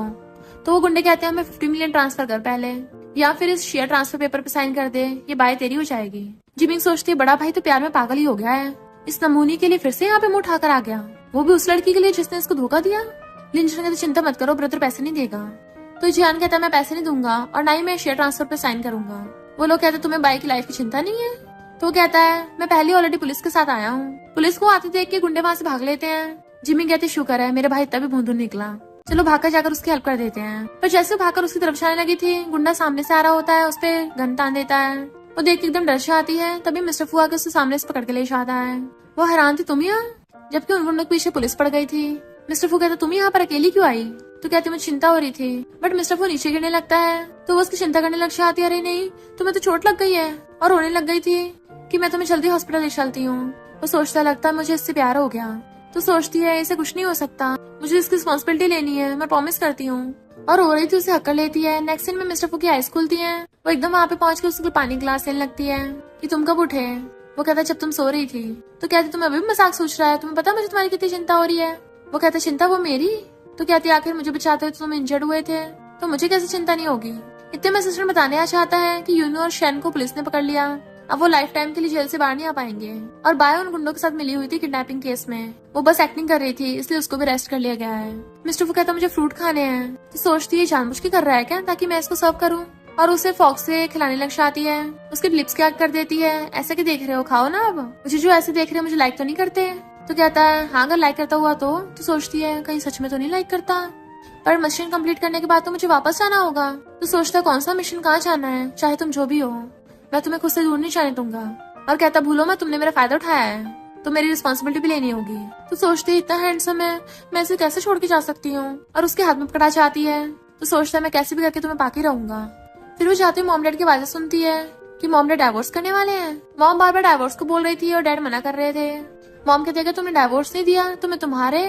तो वो गुंडे कहते हैं हमें 50 मिलियन ट्रांसफर कर पहले, या फिर इस शेयर ट्रांसफर पेपर पे साइन कर दे, ये बाय तेरी हो जाएगी। जिमिंग सोचती है बड़ा भाई तो प्यार में पागल ही हो गया है, इस नमूने के लिए फिर से यहाँ पे मुंह उठाकर आ गया, वो भी उस लड़की के लिए जिसने इसको धोखा दिया। लिंचन कहते चिंता मत करो ब्रदर पैसे नहीं देगा। तो जियान कहता है मैं पैसे नहीं दूंगा और ना ही मैं शेयर ट्रांसफर पे साइन करूंगा। वो लोग कहते तुम्हें बाई की लाइफ की चिंता नहीं है। तो वो कहता है मैं पहले ऑलरेडी पुलिस के साथ आया हूँ। पुलिस को आते देख के गुंडे वहाँ से भाग लेते हैं। जिमी कहते शुक्र है मेरे भाई तभी भूंदू निकला, चलो भागकर जाकर उसकी हेल्प कर देते हैं। पर जैसे वो भागकर उसकी तरफ जाने लगी थी, गुंडा सामने से आ रहा होता है, उस पे गन तान देता है। वो देख के एकदम डर से आती है। तभी मिस्टर फुआ के उससे सामने से पकड़ के ले जाता है। वो हैरान थी तुम यहाँ, जबकि उन गुंडों के पीछे पुलिस पड़ गई थी। मिस्टर फू कहता तुम यहाँ पर अकेली क्यों आई। तो कहती मुझे चिंता हो रही थी। बट मिस्टर फू नीचे गिरने लगता है तो वो उसकी चिंता करने लग जाती है। अरे नहीं तुम्हें तो चोट लग गई है, और रोने लग गई थी कि मैं तुम्हें जल्दी हॉस्पिटल ले चलती हूँ। वो सोचता लगता है मुझे इससे प्यार हो गया। तो सोचती है इसे कुछ नहीं हो सकता, मुझे इसकी रिस्पॉन्सिबिलिटी लेनी है, मैं प्रॉमिस करती हूँ। और रो रही थी उसे हक कर लेती है। नेक्स्ट सीन में मिस्टर फू की आईज खुलती है। वो एकदम वहाँ पे पहुंच के उसके पानी ग्लास लेने लगती है कि तुम कब उठे। वो कहता जब तुम सो रही थी। तो कहती तुम अभी भी मजाक सोच रहा है, तुम्हें पता मुझे तुम्हारी कितनी चिंता हो रही है। वो कहता चिंता वो मेरी। तो कहती आखिर मुझे बचाते हुए तुम इंजर्ड हुए थे तो मुझे कैसे चिंता नहीं होगी। इतने में असिस्टेंट बताने आ चाहता है कि यूनो और शैन को पुलिस ने पकड़ लिया, अब वो लाइफ टाइम के लिए जेल से बाहर नहीं आ पाएंगे। और बाय उन गुंडों के साथ मिली हुई थी किडनैपिंग केस में, वो बस एक्टिंग कर रही थी इसलिए उसको भी अरेस्ट कर लिया गया है। मिस्टर फू कहता मुझे फ्रूट खाने हैं। तो सोचती है जानबूझ के कर रहा है क्या ताकि मैं इसको सर्व करूँ, और उसे फॉक से खिलाने लग जाती है। उसके लिप्स क्या कर देती है, ऐसा कि देख रहे हो खाओ ना। अब मुझे जो ऐसे देख रहे हैं मुझे लाइक तो नहीं करते। तो कहता है हाँ अगर लाइक करता हुआ तो सोचती है कहीं सच में तो नहीं लाइक करता, पर मिशन कंप्लीट करने के बाद तो मुझे वापस जाना होगा। तो सोचता है कौन सा मिशन कहाँ जाना है, चाहे तुम जो भी हो मैं तुम्हें खुद से दूर नहीं जाने दूंगा। और कहता भूलो मत तुमने मेरा फायदा उठाया है तो मेरी रिस्पॉन्सिबिलिटी भी लेनी होगी। तो सोचती है इतना हैंडसम है मैं इसे कैसे छोड़ के जा सकती हूँ, और उसके हाथ में पकड़ा चाहती है। तो सोचता है मैं कैसे भी करके तुम्हें पाके रहूंगा। फिर वो जाती मॉम डैड की आवाज़ें सुनती है कि मॉम डैड डाइवोर्स करने वाले हैं। मॉम बार बार डाइवोर्स को बोल रही थी और डैड मना कर रहे थे। मॉम कहते हैं तुमने डाइवोर्स नहीं दिया तो मैं तुम्हारे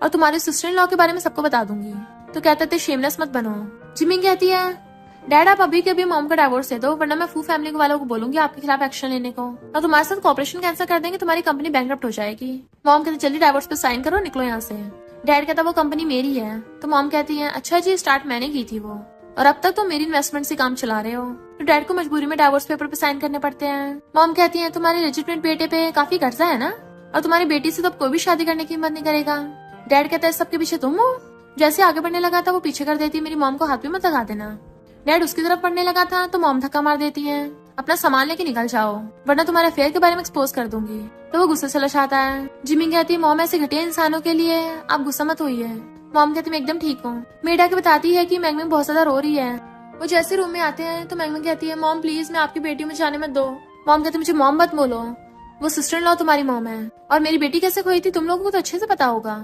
और तुम्हारी सिस्टर इन लॉ के बारे में सबको बता दूंगी। तो कहते थे शेमलेस मत बनो। जिमी कहती है डैड आप अभी के अभी मॉम का डाइवोर्स दे दो वरना मैं फू फैमिली वालों को बोलूंगी आपके खिलाफ एक्शन लेने को, और तुम्हारे साथ कॉर्पोरेशन कैंसिल कर देंगे, तुम्हारी कंपनी बैंकरप्ट हो जाएगी। मॉम कहती जल्दी डाइवोर्स पे साइन करो निकलो यहाँ से। डैड कहता वो कंपनी मेरी है। तो मॉम कहती है अच्छा जी स्टार्ट मैंने की थी वो, और अब तक तो मेरी इन्वेस्टमेंट से काम चला रहे हो। तो डैड को मजबूरी में डाइवोर्स पेपर पे साइन करने पड़ते हैं। मॉम कहती है तुम्हारे लेजिटिमेट बेटे पे काफी कर्जा है ना, और तुम्हारी बेटी से तो कोई भी शादी करने की हिम्मत नहीं करेगा। डैड कहता है सबके पीछे तुम हो। जैसे आगे बढ़ने लगा था वो पीछे कर देती मेरी मॉम को हाथ भी मत लगा देना। डैड उसकी तरफ बढ़ने लगा था तो मॉम धक्का मार देती है अपना सामान लेके निकल जाओ वरना तुम्हारे अफेयर के बारे में एक्सपोज कर दूंगी। तो वो गुस्से से लशाता है। जिमी कहती है मॉम ऐसे घटिया इंसानों के लिए आप गुस्सा मत होइए। मॉम कहती मैं एकदम ठीक हूँ। मेड आके बताती है कि मैंगमिंग बहुत ज्यादा रो रही है। वो जैसे रूम में आते हैं तो मैंगमिंग कहती है मॉम प्लीज मैं आपकी बेटी में जाने मत दो। मॉम कहती मुझे मॉम मत बोलो, वो सिस्टर इन लॉ तुम्हारी मॉम है, और मेरी बेटी कैसे खोई थी तुम लोगों को तो अच्छे से पता होगा।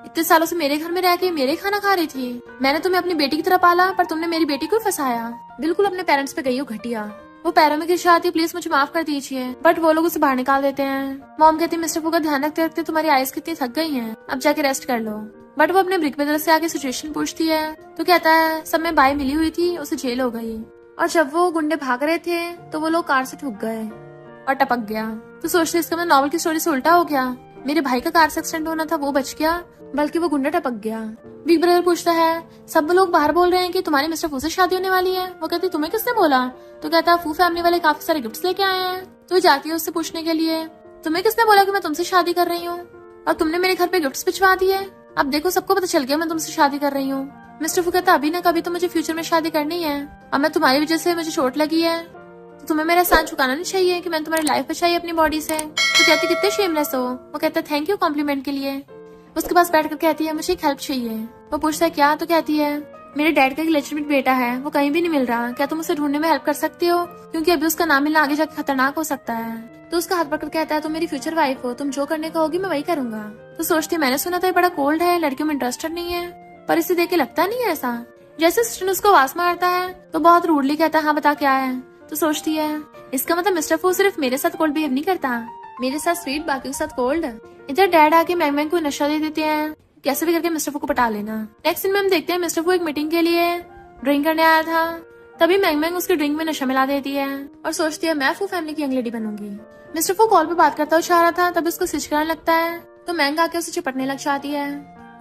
इतने सालों से मेरे घर में रह के मेरे खाना खा रही थी, मैंने तुम्हें अपनी बेटी की तरह पाला पर तुमने मेरी बेटी को फंसाया। बिल्कुल अपने पेरेंट्स पे गई हो घटिया। वो पैरों में गिर जाती प्लीज मुझे माफ कर दीजिए, बट वो लोग उसे बाहर निकाल देते हैं। मॉम कहती मिस्टर फू का ध्यान रखते रखते तुम्हारी आइज कितनी थक गई हैं, अब जाके रेस्ट कर लो। बट वो अपने ब्रिक ब्रदर से आके सिचुएशन पूछती है तो कहता है सब में बाई मिली हुई थी उसे जेल हो गई, और जब वो गुंडे भाग रहे थे तो वो लोग कार से ठुक गए और टपक गया। तो सोचते इसका मतलब नॉवल की स्टोरी से उल्टा हो गया, मेरे भाई का कार से एक्सीडेंट होना था वो बच गया बल्कि वो गुंडा टपक गया। बिग ब्रदर पूछता है सब लोग बाहर बोल रहे हैं कि तुम्हारी मिस्टर फू से शादी होने वाली है। वो कहती तुम्हें किसने बोला। तो कहता फू फैमिली वाले काफी सारे गिफ्ट्स लेके आए हैं। तो जाती है उससे पूछने के लिए तुम्हें किसने बोला कि मैं तुमसे शादी कर रही हूँ, और तुमने मेरे घर पे गिफ्ट्स भिजवा दिए, अब देखो सबको पता चल गया मैं तुमसे शादी कर रही हूँ। मिस्टर फू कहता अभी ना कभी तो मुझे फ्यूचर में शादी करनी है, अब मैं तुम्हारी वजह से मुझे चोट लगी है तो तुम्हें मेरा एहसान चुकाना नहीं चाहिए कि मैंने तुम्हारी लाइफ बचाई अपनी बॉडी से। तो कहती कितने शेमलेस हो। वो कहता थैंक यू कॉम्प्लीमेंट के लिए। उसके पास बैठकर कहती है मुझे एक हेल्प चाहिए। वो पूछता है क्या। तो कहती है मेरे डैड का एक लेजिटिमेट बेटा है वो कहीं भी नहीं मिल रहा, क्या तुम उसे ढूंढने में हेल्प कर सकती हो, क्योंकि अभी उसका नाम मिलना आगे जाके खतरनाक हो सकता है। तो उसका हाथ पकड़ कहता है तुम मेरी फ्यूचर वाइफ हो, तुम जो करने को होगी मैं वही करूंगा। तो सोचती है मैंने सुना था ये बड़ा कोल्ड है, लड़कियों में इंटरेस्टेड नहीं है, पर इसे देख के लगता नहीं है ऐसा। जैसे सिस्टर उसको आवाज मारता है तो बहुत रूडली कहता है हाँ बता क्या है। तो सोचती है इसका मतलब मिस्टर फू सिर्फ मेरे साथ कोल्ड बिहेव नहीं करता, मेरे साथ स्वीट बाकी के साथ कोल्ड। इधर डैड आके मैंग को नशा दे देते हैं, कैसे भी करके मिस्टर फू को पटा लेना। नेक्स्ट दिन में हम देखते हैं मिस्टर फू एक मीटिंग के लिए ड्रिंक करने आया था, तभी मैंग उसके ड्रिंक में नशा मिला देती है और सोचती है मैं फू फैमिली की यंग लेडी बनूंगी। मिस्टर फू कॉल पे बात करता हुआ चाह रहा था, तभी उसको स्विच करने लगता है तो मैंग आके उसे चिपटने लग जाती है।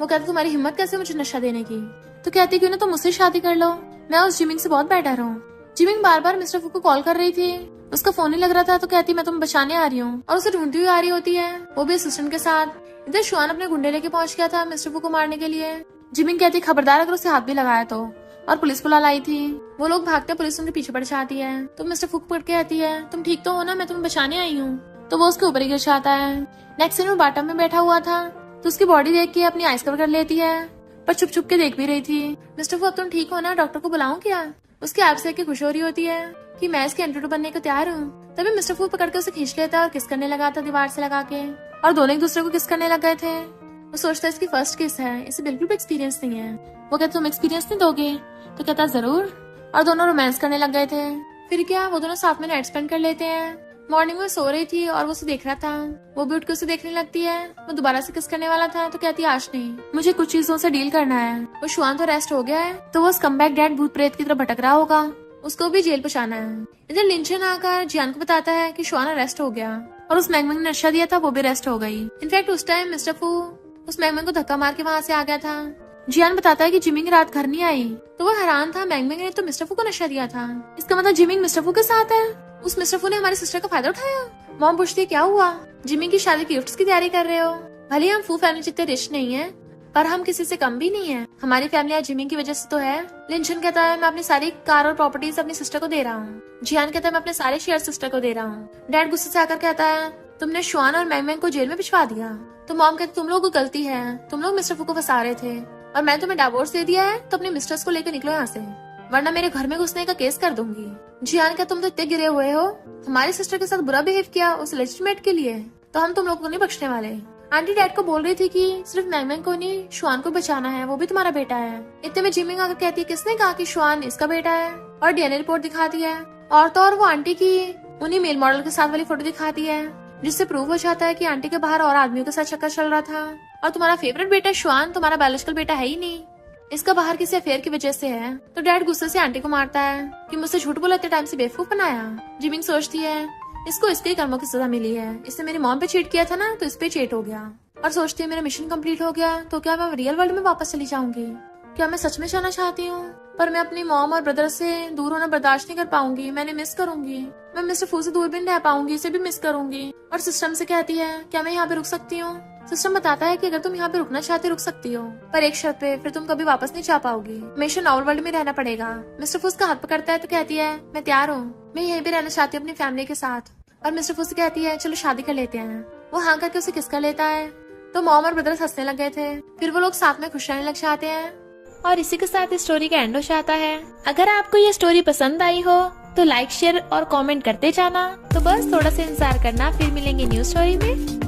वो कहता तुम्हारी हिम्मत कैसे मुझे नशा देने की। तो कहती क्यों ना तुम मुझसे शादी कर लो, मैं उस जिमिंग से बहुत बेटर हूँ। जिमिंग बार बार मिस्टर फू को कॉल कर रही थी, उसका फोन नहीं लग रहा था, तो कहती मैं तुम्हें बचाने आ रही हूँ और उसे ढूंढती हुई आ रही होती है, वो भी असिस्टेंट के साथ। इधर शुआन अपने गुंडे लेके पहुंच गया था मिस्टर फू को मारने के लिए। जिमिंग कहती खबरदार अगर उसे हाथ भी लगाया तो, और पुलिस बुला लाई थी। वो लोग भागते पुलिस उनके पीछे पड़ जाती है। तो मिस्टर फू पकड़ के कहती है तुम ठीक तो हो ना, मैं तुम्हें बचाने आई हूँ। तो वो उसके ऊपर ही गिर जाता है। नेक्स्ट सीन में बाटम में बैठा हुआ था तो उसकी बॉडी देख के अपनी आइज कवर कर लेती है, पर छुप छुप के देख भी रही थी। मिस्टर फू अब तुम ठीक हो ना, डॉक्टर को बुलाऊं क्या। उसकी ऐप से देख के खुश हो रही होती है कि मैं इसके एंटीडोट बनने को तैयार हूँ। तभी मिस्टर फू पकड़ के उसे खींच लेता है और किस करने लगा था दीवार से लगा के, और दोनों एक दूसरे को किस करने लग गए थे। वो सोचता है इसकी फर्स्ट किस है, इसे बिल्कुल भी एक्सपीरियंस नहीं है। वो कहता तुम एक्सपीरियंस नहीं दोगे, तो कहता जरूर, और दोनों रोमांस करने लग गए थे। फिर क्या वो दोनों साथ में नाइट स्पेंड कर लेते हैं। मॉर्निंग में सो रही थी और वो उसे देख रहा था, वो भी उठ के उसे देखने लगती है। वो दोबारा से किस करने वाला था तो कहती है आज नहीं, मुझे कुछ चीजों से डील करना है। वो शुआन तो रेस्ट हो गया है, तो वो स्कमबैक डैड भूत प्रेत की तरफ भटक रहा होगा, उसको भी जेल पहुंचाना है। इधर लिंचन आकर जियान को बताता है कि शुआन अरेस्ट हो गया और उस मैंग ने नशा दिया था वो भी अरेस्ट हो गई। इनफैक्ट उस टाइम मिस्टर फू उस मैंग को धक्का मार के वहाँ से आ गया था। जियान बताता है कि जिमिंग रात घर नहीं आई, तो वो हैरान था मैंग ने तो मिस्टर फू को नशा दिया था, इसका मतलब जिमिंग मिस्टर फू के साथ है। उस मिस्टर फू ने हमारी सिस्टर का फायदा उठाया। मॉम पूछती है क्या हुआ, जिमिंग की शादी की गिफ्ट्स की तैयारी कर रहे हो। भले हम फू फैमिली जितने रिच नहीं है, पर हम किसी से कम भी नहीं है, हमारी फैमिली आज जिमिंग की वजह से तो है। लिंचन कहता है मैं अपनी सारी कार और प्रॉपर्टीज अपनी सिस्टर को दे रहा हूँ। जियान कहता है मैं अपने सारे शेयर सिस्टर को दे रहा हूँ। डैड गुस्से से आकर कहता है तुमने शुआन और मैंग को जेल में भिजवा दिया। तो मॉम कहती तुम लोगों को गलती है, तुम लोग मिस्टर फू को फंसा रहे थे और मैं तुम्हें डिवोर्स दे दिया है, तो अपने मिस्टर्स को लेकर निकलो यहाँ से, वरना मेरे घर में घुसने का केस कर दूंगी। जियान क्या तुम तो इतने गिरे हुए हो, हमारी सिस्टर के साथ बुरा बिहेव किया उस लेजिटिमेट के लिए, तो हम तुम लोगों को नहीं बख्शने वाले। आंटी डैड को बोल रही थी कि सिर्फ मैंग को नहीं शुआन को बचाना है, वो भी तुम्हारा बेटा है। इतने में जिमिंग आकर कहती है किसने कहा कि शुआन इसका बेटा है, और डीएनए रिपोर्ट दिखाती है। और तो और वो आंटी की उन्हीं मेल मॉडल के साथ वाली फोटो दिखाती है, जिससे प्रूव हो जाता है कि आंटी के बाहर और आदमियों के साथ चक्कर चल रहा था। और तुम्हारा फेवरेट बेटा शुआन तुम्हारा बायोलॉजिकल बेटा है ही नहीं, इसका बाहर किसी अफेयर की वजह से है। तो डैड गुस्से से आंटी को मारता है कि मुझसे झूठ बोला, इतने टाइम से बेवकूफ बनाया। जिमिंग सोचती है इसको इसके ही कर्मों की सजा मिली है, इसने मेरी मॉम पे चीट किया था ना, तो इस पे चीट हो गया। और सोचती है मेरा मिशन कंप्लीट हो गया, तो क्या मैं रियल वर्ल्ड में वापस चली जाऊंगी। क्या मैं सच में जाना चाहती हूँ, पर मैं अपनी मॉम और ब्रदर से दूर होना बर्दाश्त नहीं कर पाऊंगी, मैंने मिस करूंगी। मैं मिस्टर फू से दूर भी नहीं रह पाऊंगी, इसे भी मिस करूंगी। और सिस्टम से कहती है क्या मैं यहाँ पे रुक सकती हूँ। सिस्टम बताता है कि अगर तुम यहाँ पे रुकना चाहते रुक सकती हो, पर एक शर्त पे, फिर तुम कभी वापस नहीं जा पाओगी, हमेशा नॉर्मल वर्ल्ड में रहना पड़ेगा। मिस्टर फू उसका हाथ पकड़ता है तो कहती है मैं तैयार हूँ, मैं यहीं पे रहना चाहती हूँ अपनी फैमिली के साथ। और मिस्टर फू से कहती है चलो शादी कर लेते हैं। वो हाँ करके उसे किस कर लेता है, तो मॉम और ब्रदर हंसने लग गए थे। फिर वो लोग साथ में खुश रहने लग जाते हैं। और इसी के साथ इस स्टोरी का एंड हो जाता है। अगर आपको ये स्टोरी पसंद आई हो तो लाइक शेयर और कमेंट करते जाना। तो बस थोड़ा सा इंतजार करना, फिर मिलेंगे न्यू स्टोरी में।